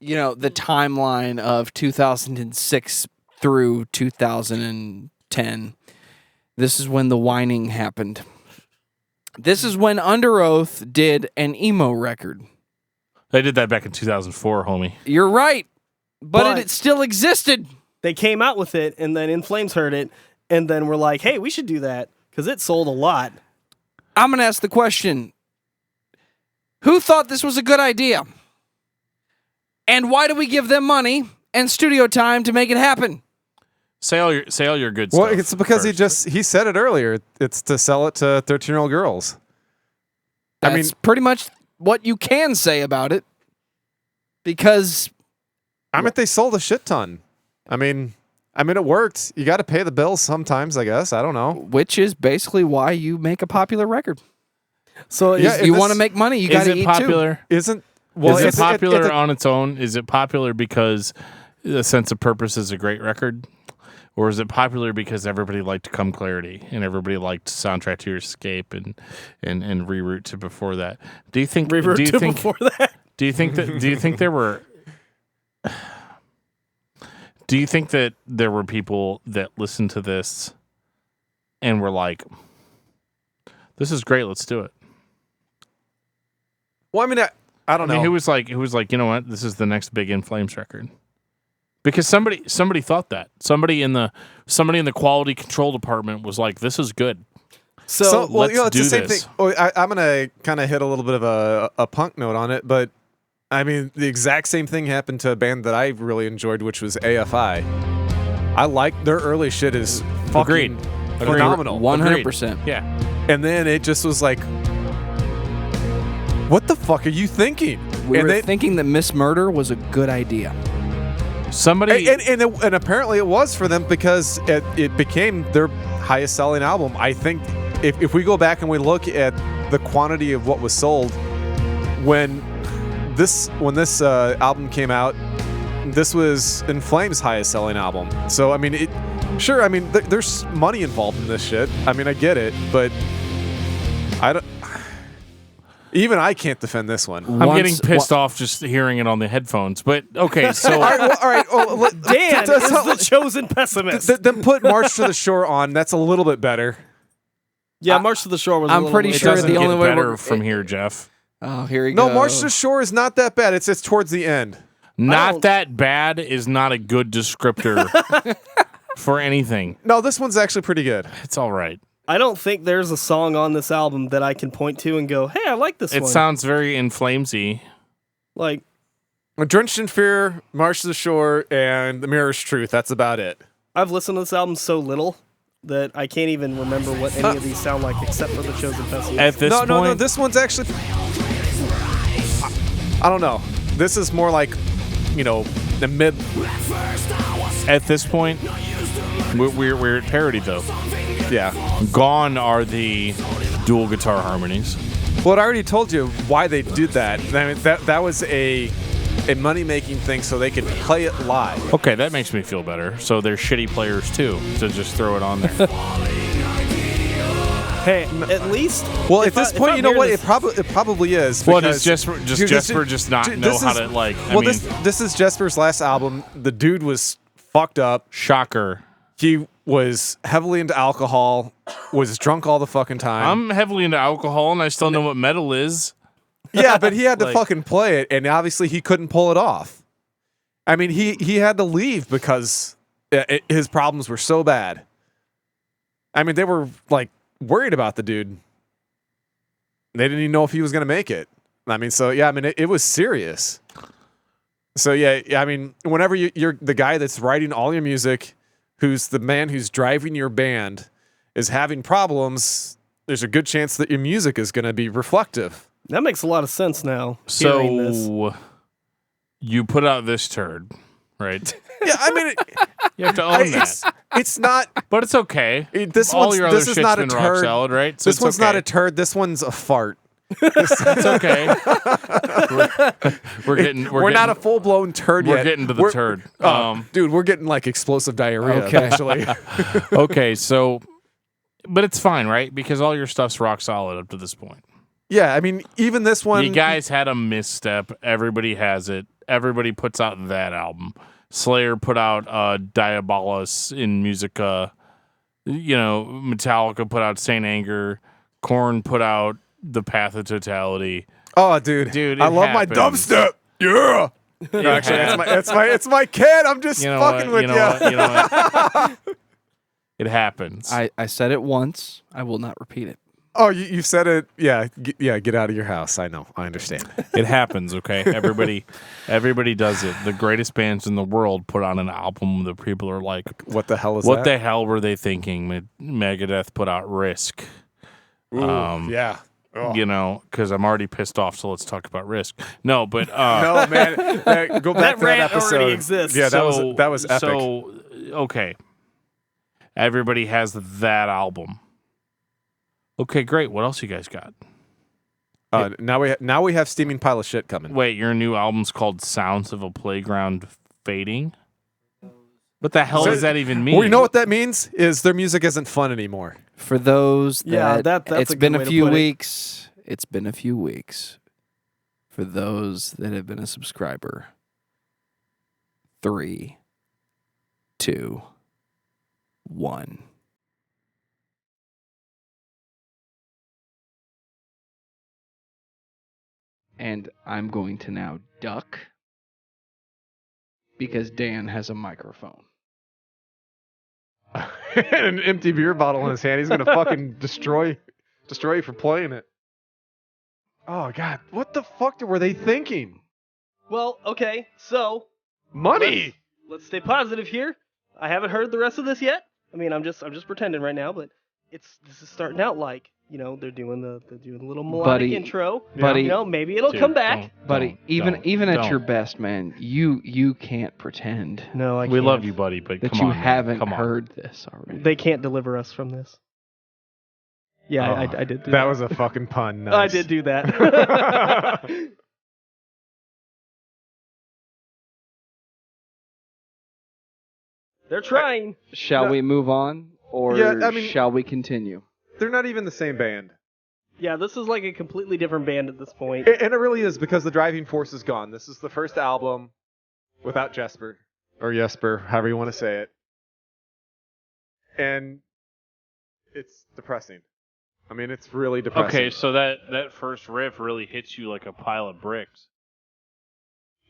the timeline of 2006 through 2010, this is when the whining happened. This is when Under Oath did an emo record. They did that back in 2004, homie. You're right, but it still existed. They came out with it, and then In Flames heard it, and then we're like, hey, we should do that, because it sold a lot. I'm going to ask the question, who thought this was a good idea? And why do we give them money and studio time to make it happen? Say all your good stuff. Well, it's because first. he said it earlier. It's to sell it to 13-year-old girls. That's pretty much what you can say about it, because they sold a shit ton. I mean, it worked. You got to pay the bills sometimes, I guess. I don't know. Which is basically why you make a popular record. So you want to make money, you got to eat popular? too. Is it popular on its own? Is it popular because A Sense of Purpose is a great record? Or is it popular because everybody liked Come Clarity and everybody liked Soundtrack to Your Escape and Reroute to before that? Do you think before that? Do you think that there were people that listened to this and were like, this is great, let's do it? Well, I mean, I don't know. Who was like, you know what? This is the next big In Flames record. Because somebody thought that. Somebody in the quality control department was like, this is good. So well, let's it's do the same this. thing. I'm gonna kind of hit a little bit of a punk note on it, but I mean, the exact same thing happened to a band that I really enjoyed, which was AFI. I like their early shit is fucking phenomenal. 100%. Yeah. And then it just was like, what the fuck are you thinking? We were thinking that Miss Murder was a good idea. Somebody and apparently it was for them because it became their highest selling album. I think if we go back and we look at the quantity of what was sold when this album came out, this was In Flames' highest selling album. So I mean, there's money involved in this shit. I mean, I get it, but even I can't defend this one. I'm getting pissed off just hearing it on the headphones. But okay, so all right. Dan is the chosen pessimist. Then put March to the Shore on. That's a little bit better. Yeah, March to the Shore was. I'm pretty it sure doesn't the only get way better from here, Jeff. Oh, here we go. No, March to the Shore is not that bad. It's towards the end. Not that bad is not a good descriptor for anything. No, this one's actually pretty good. It's all right. I don't think there's a song on this album that I can point to and go, "Hey, I like this one." It sounds very In Flamesy. Like Drenched in Fear, March to the Shore, and The Mirror's Truth. That's about it. I've listened to this album so little that I can't even remember what any of these sound like except for the chosen pessimist. At this point, No. This one's actually. I don't know. This is more like, the mid. At this point, we're at parody though. Yeah. Gone are the dual guitar harmonies. Well, I already told you why they did that. I mean, that was a money-making thing so they could play it live. Okay, that makes me feel better. So they're shitty players too, to just throw it on there. Hey, at least. Well, at this point, you know what? It probably is. Well, does Jesper just not know how to like? This is Jesper's last album. The dude was fucked up. Shocker. He was heavily into alcohol. Was drunk all the fucking time. I'm heavily into alcohol, and I still know what metal is. Yeah, but he had to fucking play it, and obviously he couldn't pull it off. I mean, he had to leave because his problems were so bad. I mean, they were like worried about the dude. They didn't even know if he was going to make it. I mean, so yeah, I mean, it was serious. So yeah, I mean, whenever you're the guy that's writing all your music, who's the man who's driving your band, is having problems, there's a good chance that your music is going to be reflective. That makes a lot of sense now. Hearing this. So you put out this turd, right? Yeah, I mean, You have to own that. It's not. But it's okay. All your other this is shit's not been a rock turd. solid, right? So This one's okay. not a turd. This one's a fart. It's okay. We're not a full blown turd we're yet. getting to the turd. Dude, we're getting like explosive diarrhea. Okay. Actually, Okay, so, but it's fine, right? Because all your stuff's rock solid up to this point. yeah. I mean, even this one. You guys had a misstep. Everybody has it. Everybody puts out that album. Slayer put out Diabolus in Musica. Metallica put out Saint Anger. Korn put out The Path of Totality. Oh, dude, I love my dubstep. Yeah. Actually, it's my kid. I'm just fucking with you. You know what? It happens. I said it once. I will not repeat it. Oh, you said it. Yeah, get out of your house. I know. I understand. It happens, okay? Everybody does it. The greatest bands in the world put on an album that people are like, What the hell is what that? the hell were they thinking? Megadeth put out Risk. Ooh, yeah. Oh. Because I'm already pissed off, so let's talk about Risk. No, but No, man. Go back That to that rant episode. already exists. Yeah, that was epic. So, okay. Everybody has that album. Okay, great. What else you guys got? Now we have steaming pile of shit coming. Wait, your new album's called Sounds of a Playground Fading? What the hell does that even mean? Well, you know what that means? Is their music isn't fun anymore. For those that that's it's a good been way a to few put it. weeks. It's been a few weeks. For those that have been a subscriber. 3, 2, 1. And I'm going to now duck because Dan has a microphone. And an empty beer bottle in his hand. He's gonna fucking destroy you for playing it. Oh god, what the fuck were they thinking? Well, okay, so Money. let's stay positive here. I haven't heard the rest of this yet. I mean, I'm just pretending right now, but this is starting out like, you know, they're doing the little melodic Buddy. intro. Buddy. You know, maybe it'll Dude, come back. Buddy, even at don't. your best, man, you can't pretend No, I We can't. love you, buddy, but that come you on, man. haven't Come on. heard this already. They can't deliver us from this. Yeah, I did do that. That was a fucking pun. Nice. I did do that. They're trying. Shall No. we move on, or Yeah, I mean- shall we continue? They're not even the same band. Yeah, this is like a completely different band at this point. And it really is, because the driving force is gone. This is the first album without Jesper. Or Jesper, however you want to say it. And it's depressing. I mean, it's really depressing. Okay, so that first riff really hits you like a pile of bricks.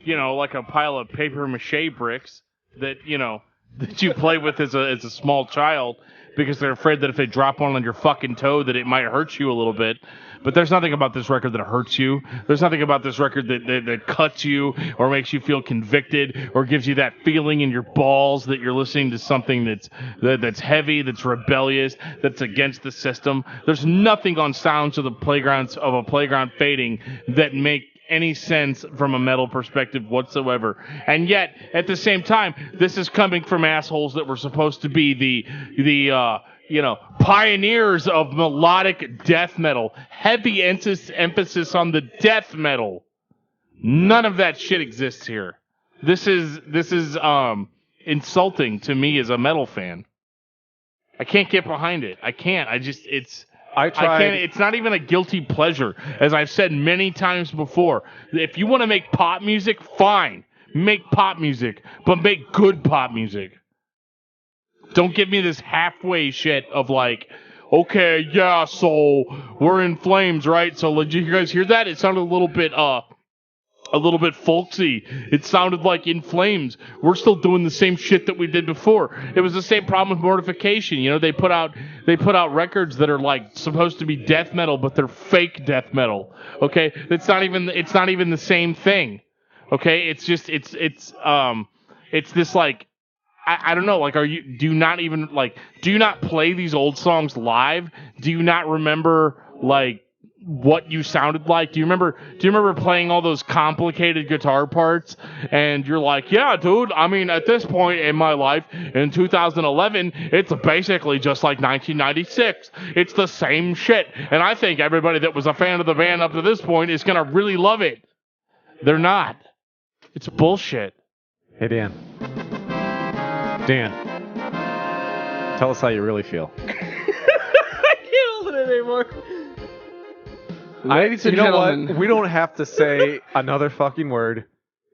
You know, like a pile of paper mache bricks that, you know, that you play with as a small child because they're afraid that if they drop one on your fucking toe that it might hurt you a little bit. But there's nothing about this record that hurts you. There's nothing about this record that cuts you or makes you feel convicted or gives you that feeling in your balls that you're listening to something that's heavy, that's rebellious, that's against the system. There's nothing on Sounds of a Playground Fading that make any sense from a metal perspective whatsoever. And yet, at the same time, this is coming from assholes that were supposed to be the pioneers of melodic death metal. Heavy emphasis on the death metal. None of that shit exists here. This is insulting to me as a metal fan. I can't get behind it. I can't. I tried. can't. It's not even a guilty pleasure. As I've said many times before, if you want to make pop music, fine. Make pop music, but make good pop music. Don't give me this halfway shit of like, okay, yeah, so we're in flames, right? So did you guys hear that? It sounded a little bit folksy. It sounded like In Flames. We're still doing the same shit that we did before. It was the same problem with Mortification. You know, they put out records that are like supposed to be death metal, but they're fake death metal. Okay? It's not even the same thing. Okay? It's just it's this like I don't know, like do you not play these old songs live? Do you not remember like what you sounded like? Do you remember playing all those complicated guitar parts and you're like, yeah, dude, I mean, at this point in my life in 2011, it's basically just like 1996. It's the same shit. And I think everybody that was a fan of the band up to this point is going to really love it. They're not. It's bullshit. Hey, Dan. Dan. Tell us how you really feel. I can't hold it anymore. Ladies and you know gentlemen. what? We don't have to say another fucking word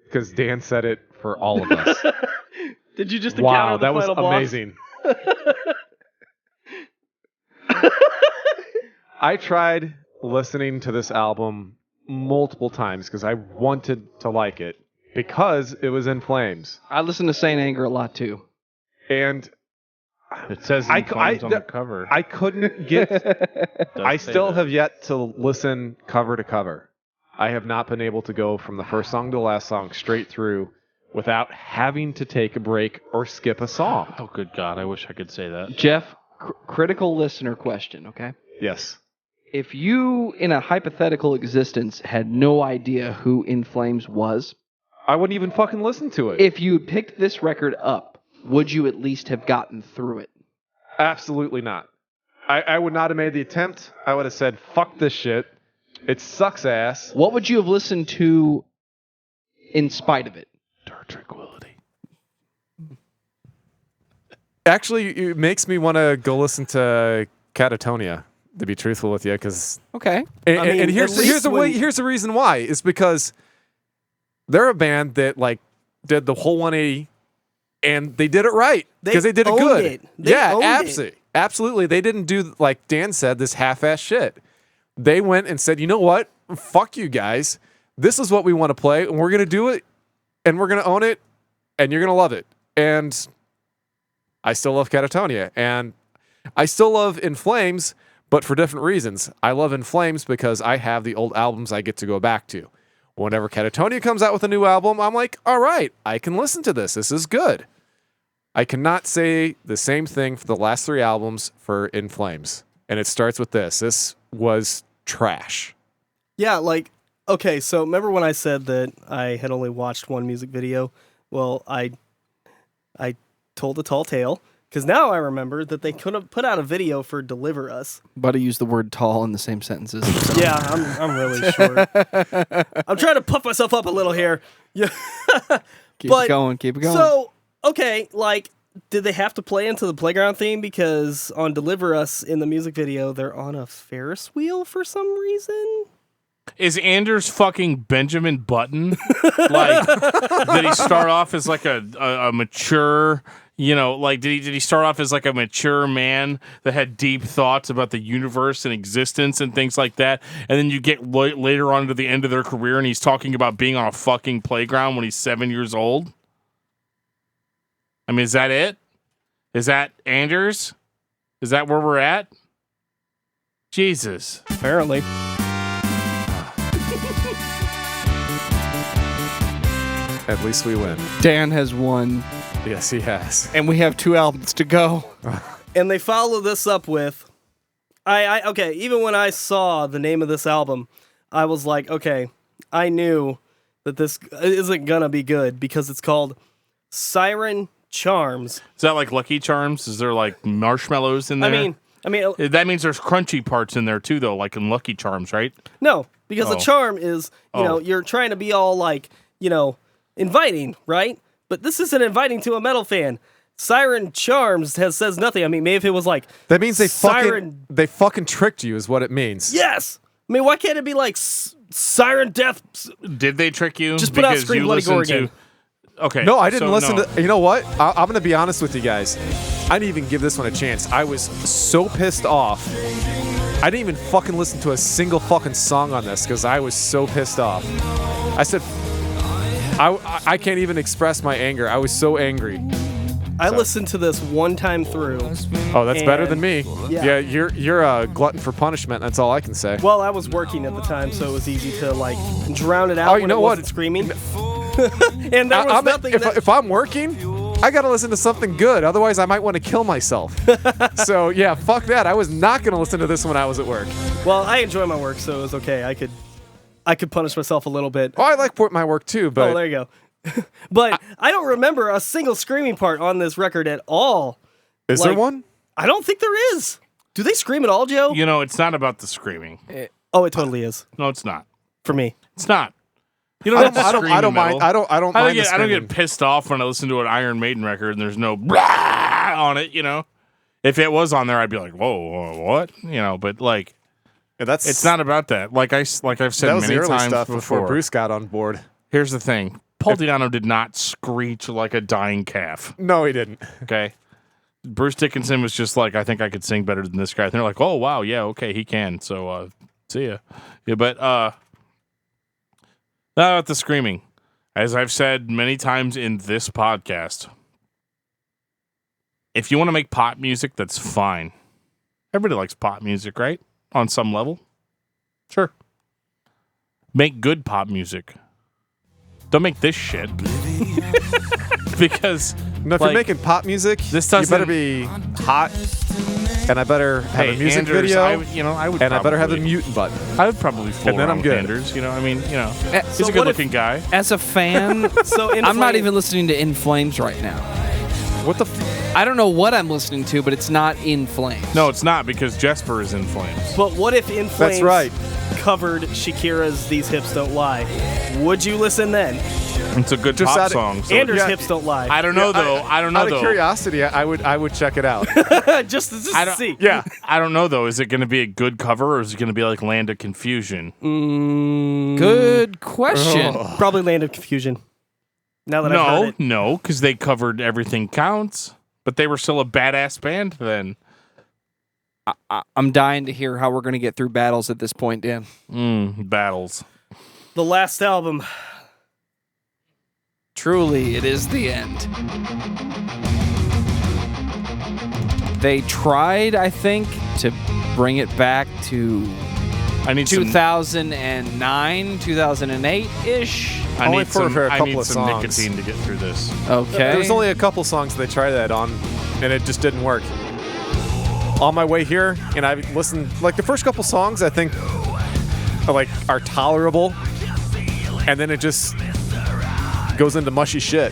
because Dan said it for all of us. Did you just Wow, encounter the that was final boss? amazing. I tried listening to this album multiple times because I wanted to like it because it was In Flames. I listen to Saint Anger a lot too. And It says In Flames on the cover. I couldn't get... I say still that. have yet to listen cover to cover. I have not been able to go from the first song to the last song straight through without having to take a break or skip a song. Oh, good God. I wish I could say that. Geoff, critical listener question, okay? Yes. If you, in a hypothetical existence, had no idea who In Flames was, I wouldn't even fucking listen to it. if you picked this record up, would you at least have gotten through it? Absolutely not. I would not have made the attempt. I would have said, fuck this shit. It sucks ass. What would you have listened to in spite of it? Dark Tranquility. Actually, it makes me want to go listen to Catatonia, to be truthful with you, because... Okay. And here's at least here's the reason why. Is because they're a band that like did the whole 180 and they did it right because they did it owned good. it. They owned it. Absolutely. They didn't do, like Dan said, this half-ass shit. They went and said, you know what? Fuck you guys. this is what we want to play, and we're going to do it, and we're going to own it, and you're going to love it. And I still love Catatonia, and I still love In Flames, but for different reasons. I love In Flames because I have the old albums I get to go back to. Whenever Catatonia comes out with a new album, I'm like, all right, I can listen to this. This is good. I cannot say the same thing for the last 3 albums for In Flames. And it starts with this. This was trash. Yeah, like, okay, so remember when I said that I had only watched one music video? Well, I told a tall tale, because now I remember that they could have put out a video for Deliver Us. But I use the word tall in the same sentences. Yeah, I'm really short. I'm trying to puff myself up a little here. Yeah. Keep it going. So, okay, like, did they have to play into the Playground theme? Because on Deliver Us in the music video, they're on a Ferris wheel for some reason. Is Anders fucking Benjamin Button? Like, did he start off as like a mature, like did he start off as like a mature man that had deep thoughts about the universe and existence and things like that? And then you get later on to the end of their career and he's talking about being on a fucking playground when he's 7 years old? I mean, is that it? Is that Anders? Is that where we're at? Jesus. Apparently. At least we win. Dan has won, Yes, he has. and we have 2 albums to go. And they follow this up with, okay, even when I saw the name of this album, I was like, okay, I knew that this isn't gonna be good because it's called Siren Charms. Is that like Lucky Charms? Is there like marshmallows in there? I mean, That means there's crunchy parts in there too, though, like in Lucky Charms, right? no, because a charm is, you're trying to be all like, inviting, right? But this isn't inviting to a metal fan. Siren Charms says nothing. I mean, maybe if it was like That means they Siren. fucking tricked you is what it means. Yes. I mean, why can't it be like Siren Death? Did they trick you? Just put out Because Scream you Bloody listened Gore again. Okay. No, I didn't listen no. to... You know what? I'm going to be honest with you guys. I didn't even give this one a chance. I was so pissed off. I didn't even fucking listen to a single fucking song on this because I was so pissed off. I said... I can't even express my anger. I was so angry. I listened to this one time through. Oh, that's better And- than me. yeah. You're a glutton for punishment. That's all I can say. Well, I was working at the time, so it was easy to like drown it out you when know it what? wasn't screaming. And there was nothing. If I'm working, I gotta listen to something good. Otherwise, I might want to kill myself. So yeah, fuck that. I was not gonna listen to this when I was at work. Well, I enjoy my work, so it was okay. I could punish myself a little bit. Well, I like my work too, but Oh, there you go. But I don't remember a single screaming part on this record at all. is there one? I don't think there is. Do they scream at all, Joe? It's not about the screaming. Oh, it totally is No, it's not. for me. It's not. You don't have to I scream in don't mind. metal. I don't I don't mind. get the I don't screaming. get pissed off when I listen to an Iron Maiden record and there's no blah on it. If it was on there, I'd be like, whoa, what? But like, Yeah, that's it's not about that. Like I've said That was many the early times stuff before. Bruce got on board. Here's the thing: Paul Di'Anno did not screech like a dying calf. No, he didn't. Okay. Bruce Dickinson was just like, I think I could sing better than this guy. And they're like, oh wow, yeah, okay, he can. So see ya. Yeah, but not about the screaming. As I've said many times in this podcast, if you want to make pop music, that's fine. Everybody likes pop music, right? On some level. Sure. Make good pop music. Don't make this shit. Because No, if like, you're making pop music, this you doesn't- better be hot, and I better have a music Anders, video, I would and I better have a probably- mute button. I would probably fool And then around I'm with good. Anders. He's So a what good-looking guy. As a fan, So In I'm not Flames- even listening to In Flames right now. What the? I don't know what I'm listening to, but it's not In Flames. No, it's not because Jesper is in flames. But what if In Flames That's right. covered Shakira's "These Hips Don't Lie"? Would you listen then? It's a good Just pop out of- song. So Anders' yeah. hips don't lie. I don't know though. I don't know Out of though. curiosity, I would check it out. just I to don't- see. Yeah. I don't know though. Is it going to be a good cover or is it going to be like Land of Confusion? Good question. Probably Land of Confusion. Now that I've heard it. No, because they covered Everything Counts, but they were still a badass band then. I'm dying to hear how we're going to get through battles at this point, Dan. Battles. The last album. Truly, it is the end. They tried, I think, to bring it back to I need some 2009, 2008-ish. Only I need for some, a I couple need of some songs. nicotine to get through this. Okay. There's only a couple songs they tried that on, and it just didn't work. On my way here, and I listened, like the first couple songs, I think, are tolerable, and then it just goes into mushy shit.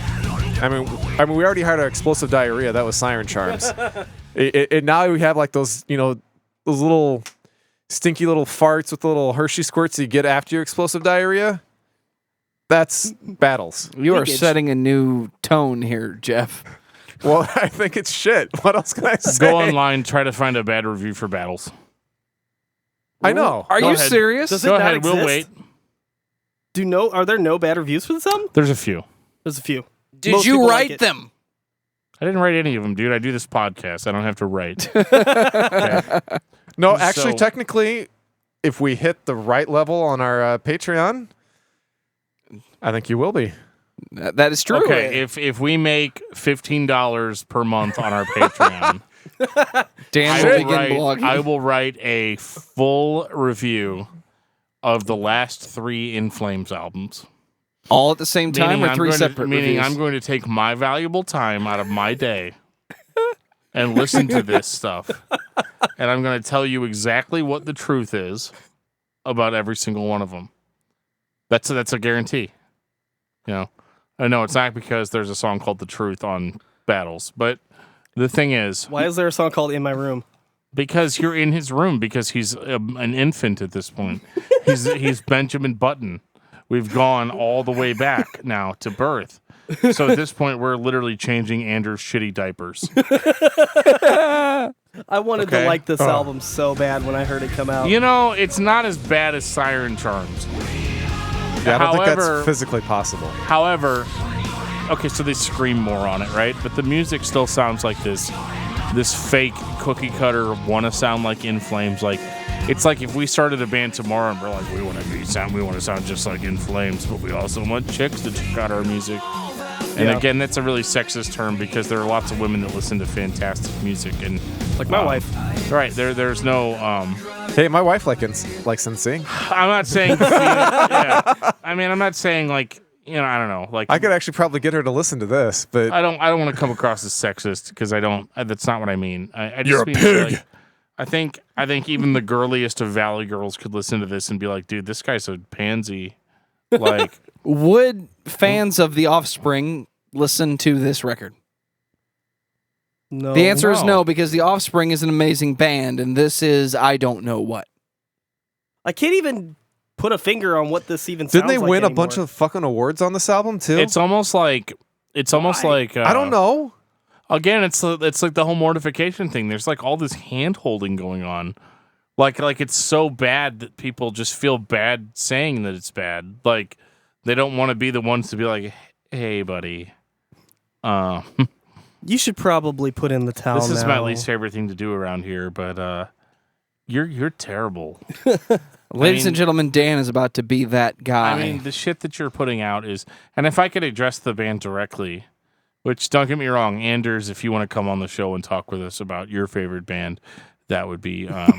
I mean, we already had our explosive diarrhea. That was Siren Charms. Now we have like those, those little stinky little farts with the little Hershey squirts you get after your explosive diarrhea. That's Battles. You are setting a new tone here, Geoff. Well, I think it's shit. What else can I say? Go online, try to find a bad review for Battles. I know. Are Go you ahead. serious? Does it Go not ahead, we'll exist? wait. Are there no bad reviews for this album? There's a few. There's a few. Did Most you people write like it. them? I didn't write any of them, dude. I do this podcast. I don't have to write. No, actually, So- technically, if we hit the right level on our Patreon, I think you will be. That is true. Okay, if we make $15 per month on our Patreon, Dan will begin blogging. I will write a full review of the last 3 In Flames albums. All at the same time, or 3 separate Meaning reviews? I'm going to take my valuable time out of my day and listen to this stuff. And I'm going to tell you exactly what the truth is about every single one of them. That's a guarantee. I know it's not because there's a song called The Truth on Battles, but the thing is, Why is there a song called In My Room? because you're in his room, because he's an infant at this point. He's Benjamin Button. We've gone all the way back now to birth. So at this point, we're literally changing Andrew's shitty diapers. I wanted Okay. to like this album so bad when I heard it come out. It's not as bad as Siren Charms. Yeah, I don't think However- that's physically possible. However, okay, so they scream more on it, right? But the music still sounds like this fake cookie cutter wanna sound like In Flames. Like, it's like if we started a band tomorrow and we're like, we want to sound just like In Flames, but we also want chicks to check out our music. And again, that's a really sexist term because there are lots of women that listen to fantastic music, and Like my wife. right there's no. Hey, my wife likes NSYNC. I'm not saying. Yeah, I mean, I'm not saying like I don't know. Like I could actually probably get her to listen to this, but I don't want to come across as sexist because I don't. That's not what I mean. I just You're a mean, pig. like, I think even the girliest of Valley girls could listen to this and be like, dude, this guy's a pansy. Like, Would fans of The Offspring listen to this record? No. The answer is no. no, because The Offspring is an amazing band, and this is I don't know what. I can't even put a finger on what this even sounds didn't they like win a anymore. bunch of fucking awards on this album too? it's almost like I don't know. Again, it's like the whole mortification thing. There's like all this hand holding going on. Like it's so bad that people just feel bad saying that it's bad. Like they don't want to be the ones to be like, "Hey, buddy, You should probably put in the towel. this is now. my least favorite thing to do around here." But you're terrible. Ladies mean- and gentlemen, Dan is about to be that guy. I mean, the shit that you're putting out is, and if I could address the band directly, which don't get me wrong, Anders, if you want to come on the show and talk with us about your favorite band, that would be that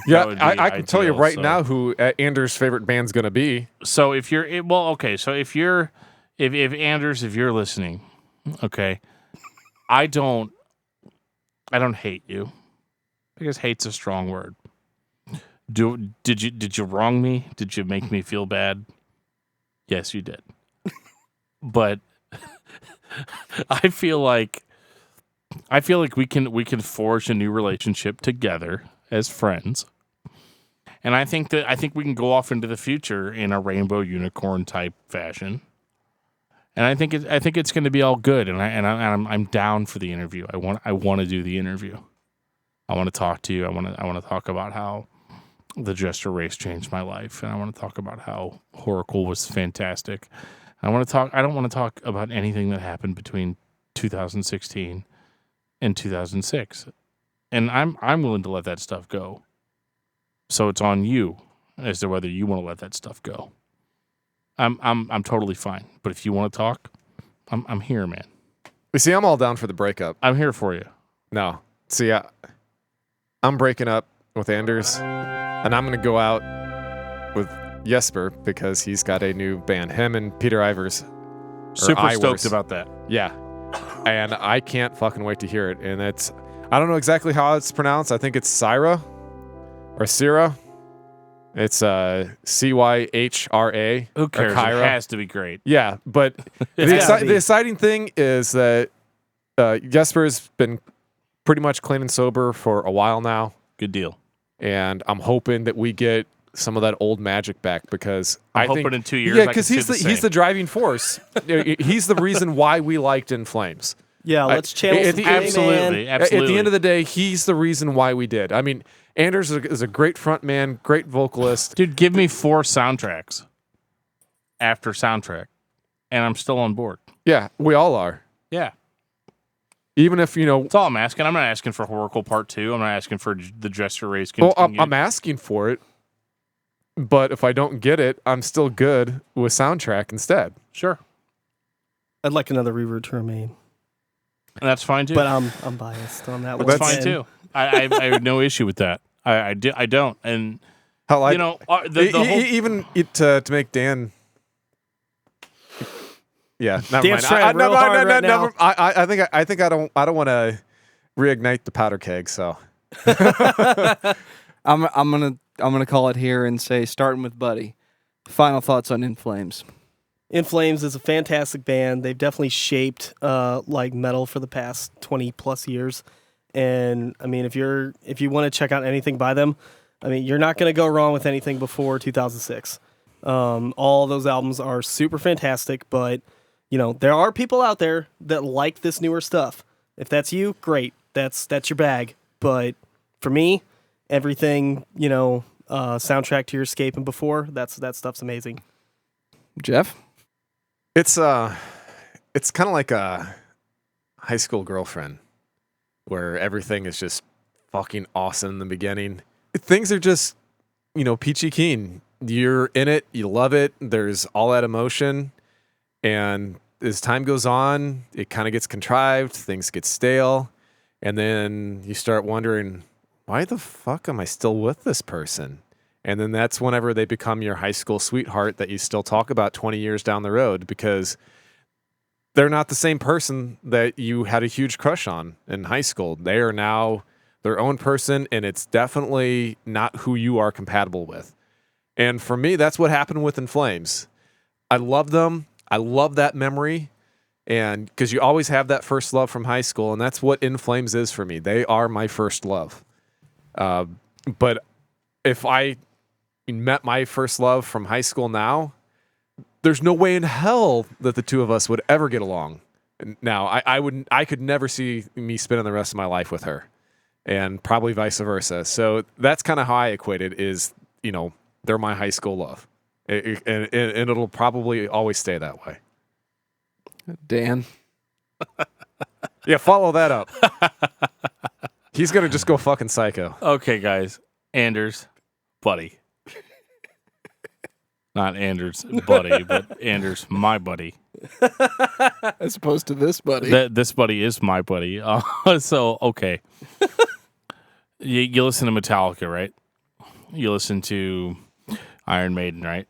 Yeah, would be I can tell you ideal. right So- now who Anders' favorite band's gonna be. So if you're if Anders, if you're listening, okay, I don't hate you because hate's a strong word. Did you wrong me? Did you make me feel bad? Yes, you did. But I feel like we can forge a new relationship together as friends. And I think we can go off into the future in a rainbow unicorn type fashion. And I think it's going to be all good. And I'm down for the interview. I want to do the interview. I want to talk to you. I want to talk about how the Jester race changed my life, and I want to talk about how Horacle was fantastic. I don't want to talk about anything that happened between 2016 and 2006. And I'm willing to let that stuff go. So it's on you as to whether you want to let that stuff go. I'm totally fine. But if you want to talk, I'm here, man. You see, I'm all down for the breakup. I'm here for you. No. See, I'm breaking up with Anders, and I'm going to go out with Jesper because he's got a new band. Him and Peter Ivers. Super stoked about that. Yeah. And I can't fucking wait to hear it. And I don't know exactly how it's pronounced. I think it's Syra or Syra. It's Cyhra. Who cares? It Kyra. has to be great. Yeah, but the exciting thing is that Jesper's been pretty much clean and sober for a while now. Good deal. And I'm hoping that we get some of that old magic back because I'm hoping in 2 years. Yeah, because he's the driving force. He's the reason why we liked In Flames. Yeah, let's channel some absolutely. At the end of the day, he's the reason why we did. I mean, Anders is a great front man, great vocalist. Dude, give me 4 soundtracks after soundtrack, and I'm still on board. Yeah, we all are. Yeah. Even if, That's all I'm asking. I'm not asking for Oracle Part 2. I'm not asking for the Gesture Race Well, continued. I'm asking for it, but if I don't get it, I'm still good with soundtrack instead. Sure. I'd like another Reroute to Remain. And that's fine, too. But I'm biased on that one. That's fine, too. I have no issue with that. I don't. And, Hell, the whole... even to make Dan... Yeah, never Dan's mind. trying real hard right now. I think I don't want to reignite the powder keg. So I'm gonna call it here and say, starting with Buddy. Final thoughts on In Flames. In Flames is a fantastic band. They've definitely shaped like metal for the past 20 plus years. And I mean, if you want to check out anything by them, I mean, you're not going to go wrong with anything before 2006. All those albums are super fantastic, but there are people out there that like this newer stuff. If that's you, great. That's your bag. But for me, everything, soundtrack to your Escape and before, that stuff's amazing. Geoff? it's kind of like a high school girlfriend where everything is just fucking awesome in the beginning. Things are just, peachy keen. You're in it, you love it. There's all that emotion, and as time goes on, it kind of gets contrived, things get stale, and then you start wondering, why the fuck am I still with this person? And then that's whenever they become your high school sweetheart that you still talk about 20 years down the road, because they're not the same person that you had a huge crush on in high school. They are now their own person, and it's definitely not who you are compatible with. And for me, that's what happened with In Flames. I love them. I love that memory. And because you always have that first love from high school, and that's what In Flames is for me. They are my first love. But if I met my first love from high school now, there's no way in hell that the two of us would ever get along. Now, I could never see me spending the rest of my life with her, and probably vice versa. So that's kind of how I equate it is, they're my high school love. And it'll probably always stay that way. Dan? Yeah, follow that up. He's going to just go fucking psycho. Okay, guys. Anders, buddy. Not Anders, buddy, but Anders, my buddy. As opposed to this buddy. This buddy is my buddy. So, okay. You listen to Metallica, right? You listen to Iron Maiden, right?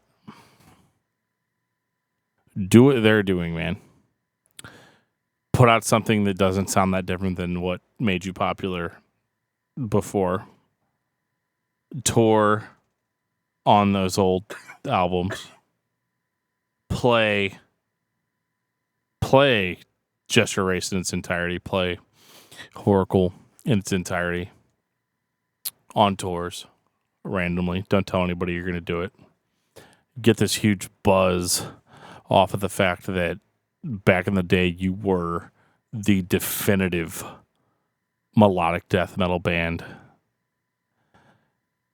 Do what they're doing, man. Put out something that doesn't sound that different than what made you popular before. Tour on those old albums. Play Gesture Race in its entirety. Play Oracle in its entirety. On tours. Randomly. Don't tell anybody you're going to do it. Get this huge buzz off of the fact that back in the day you were the definitive melodic death metal band.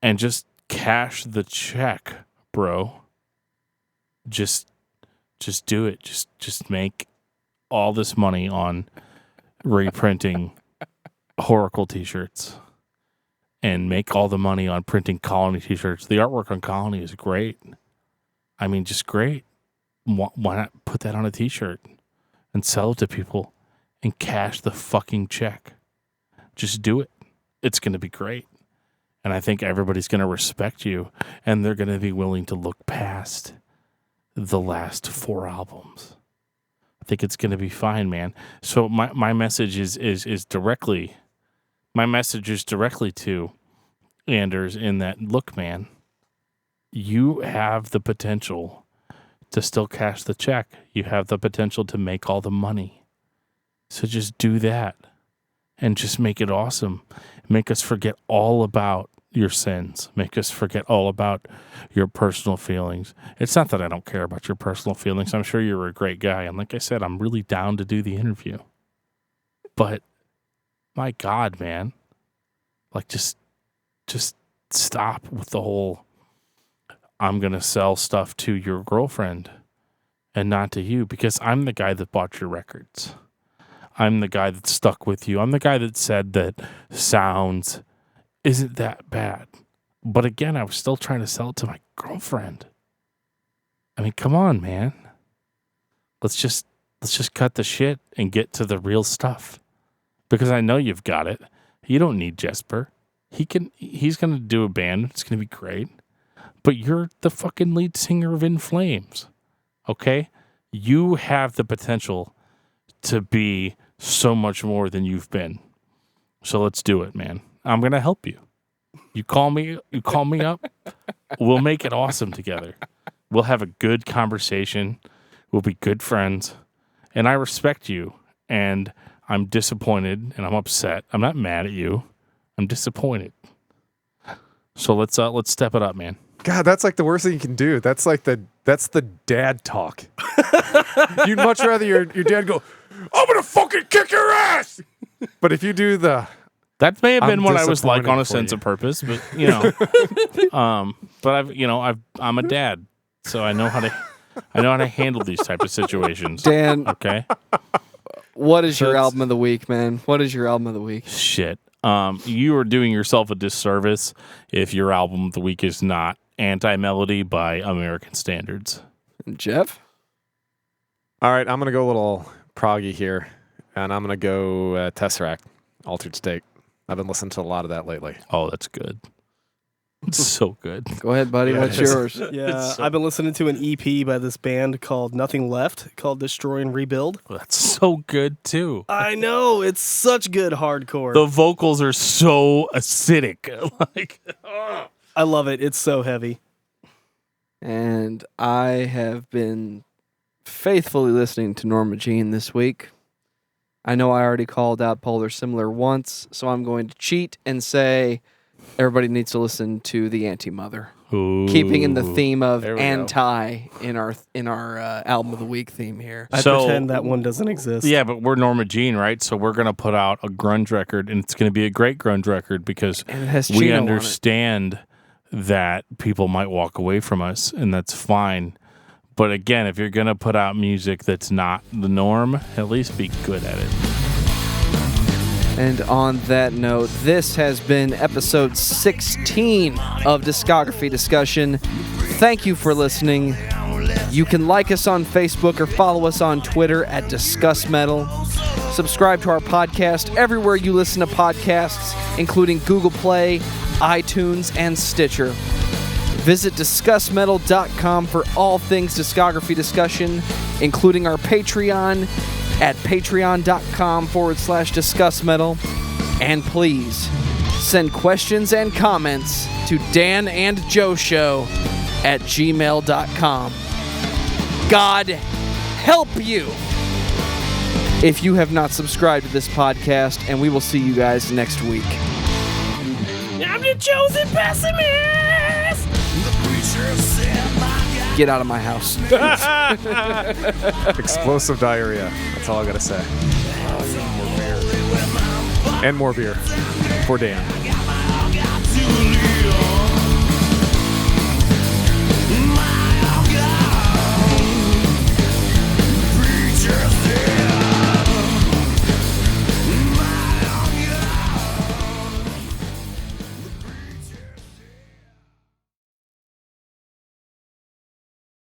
And just cash the check, bro. Just do it. Just make all this money on reprinting Oracle t-shirts. And make all the money on printing Colony t-shirts. The artwork on Colony is great. I mean, just great. why not put that on a t-shirt and sell it to people and cash the fucking check? Just do it. It's going to be great. And I think everybody's going to respect you, and they're going to be willing to look past the last 4 albums. I think it's going to be fine, man. So my message is directly to Anders in that, look, man, you have the potential to still cash the check. You have the potential to make all the money. So just do that and just make it awesome. Make us forget all about your sins. Make us forget all about your personal feelings. It's not that I don't care about your personal feelings. I'm sure you're a great guy. And like I said, I'm really down to do the interview. But my God, man, like just stop with the whole, I'm going to sell stuff to your girlfriend and not to you, because I'm the guy that bought your records. I'm the guy that stuck with you. I'm the guy that said that sounds isn't that bad. But again, I was still trying to sell it to my girlfriend. I mean, come on, man. Let's just cut the shit and get to the real stuff. Because I know you've got it. You don't need Jesper. He's going to do a band. It's going to be great. But you're the fucking lead singer of In Flames. Okay? You have the potential to be so much more than you've been. So let's do it, man. I'm going to help you. You call me up. We'll make it awesome together. We'll have a good conversation. We'll be good friends. And I respect you. And I'm disappointed and I'm upset. I'm not mad at you. I'm disappointed. So let's step it up, man. God, that's like the worst thing you can do. That's the dad talk. You'd much rather your dad go, I'm gonna fucking kick your ass. But if you do that may have been I'm what I was like on a for sense you. of purpose, but but I'm a dad, so I know how to handle these type of situations. Dan, Okay. what is your album of the week, man? What is your album of the week? Shit. You are doing yourself a disservice if your album of the week is not Anti-Melody by American Standards. Geoff? All right, I'm going to go a little proggy here, and I'm going to go Tesseract, Altered State. I've been listening to a lot of that lately. Oh, that's good. It's so good. Go ahead, buddy. Yeah, What's it is. yours? Yeah, I've been listening to an EP by this band called Nothing Left, called Destroy and Rebuild. That's so good too. I know, it's such good hardcore. The vocals are so acidic. Like, I love it. It's so heavy. And I have been faithfully listening to Norma Jean this week. I know I already called out Polar Similar once, so I'm going to cheat and say everybody needs to listen to The Anti-Mother. ooh. Keeping in the theme of There we go. anti in our album of the week theme here. I So- pretend that one doesn't exist. Yeah, but we're Norma Jean, right? So we're going to put out a grunge record, and it's going to be a great grunge record because And it has we Chino on it. understand that people might walk away from us, and that's fine. But again, if you're going to put out music that's not the norm, at least be good at it. And on that note, this has been episode 16 of Discography Discussion. Thank you for listening. You can like us on Facebook or follow us on Twitter at discussmetal. Subscribe to our podcast everywhere you listen to podcasts, including Google Play, iTunes, and Stitcher. Visit discussmetal.com for all things discography discussion, including our Patreon at patreon.com/discussmetal. And please send questions and comments to danandjoeshow@gmail.com. God help you if you have not subscribed to this podcast, and we will see you guys next week. I'm the chosen pessimist! Get out of my house. Explosive diarrhea. That's all I got to say. And more beer for Dan.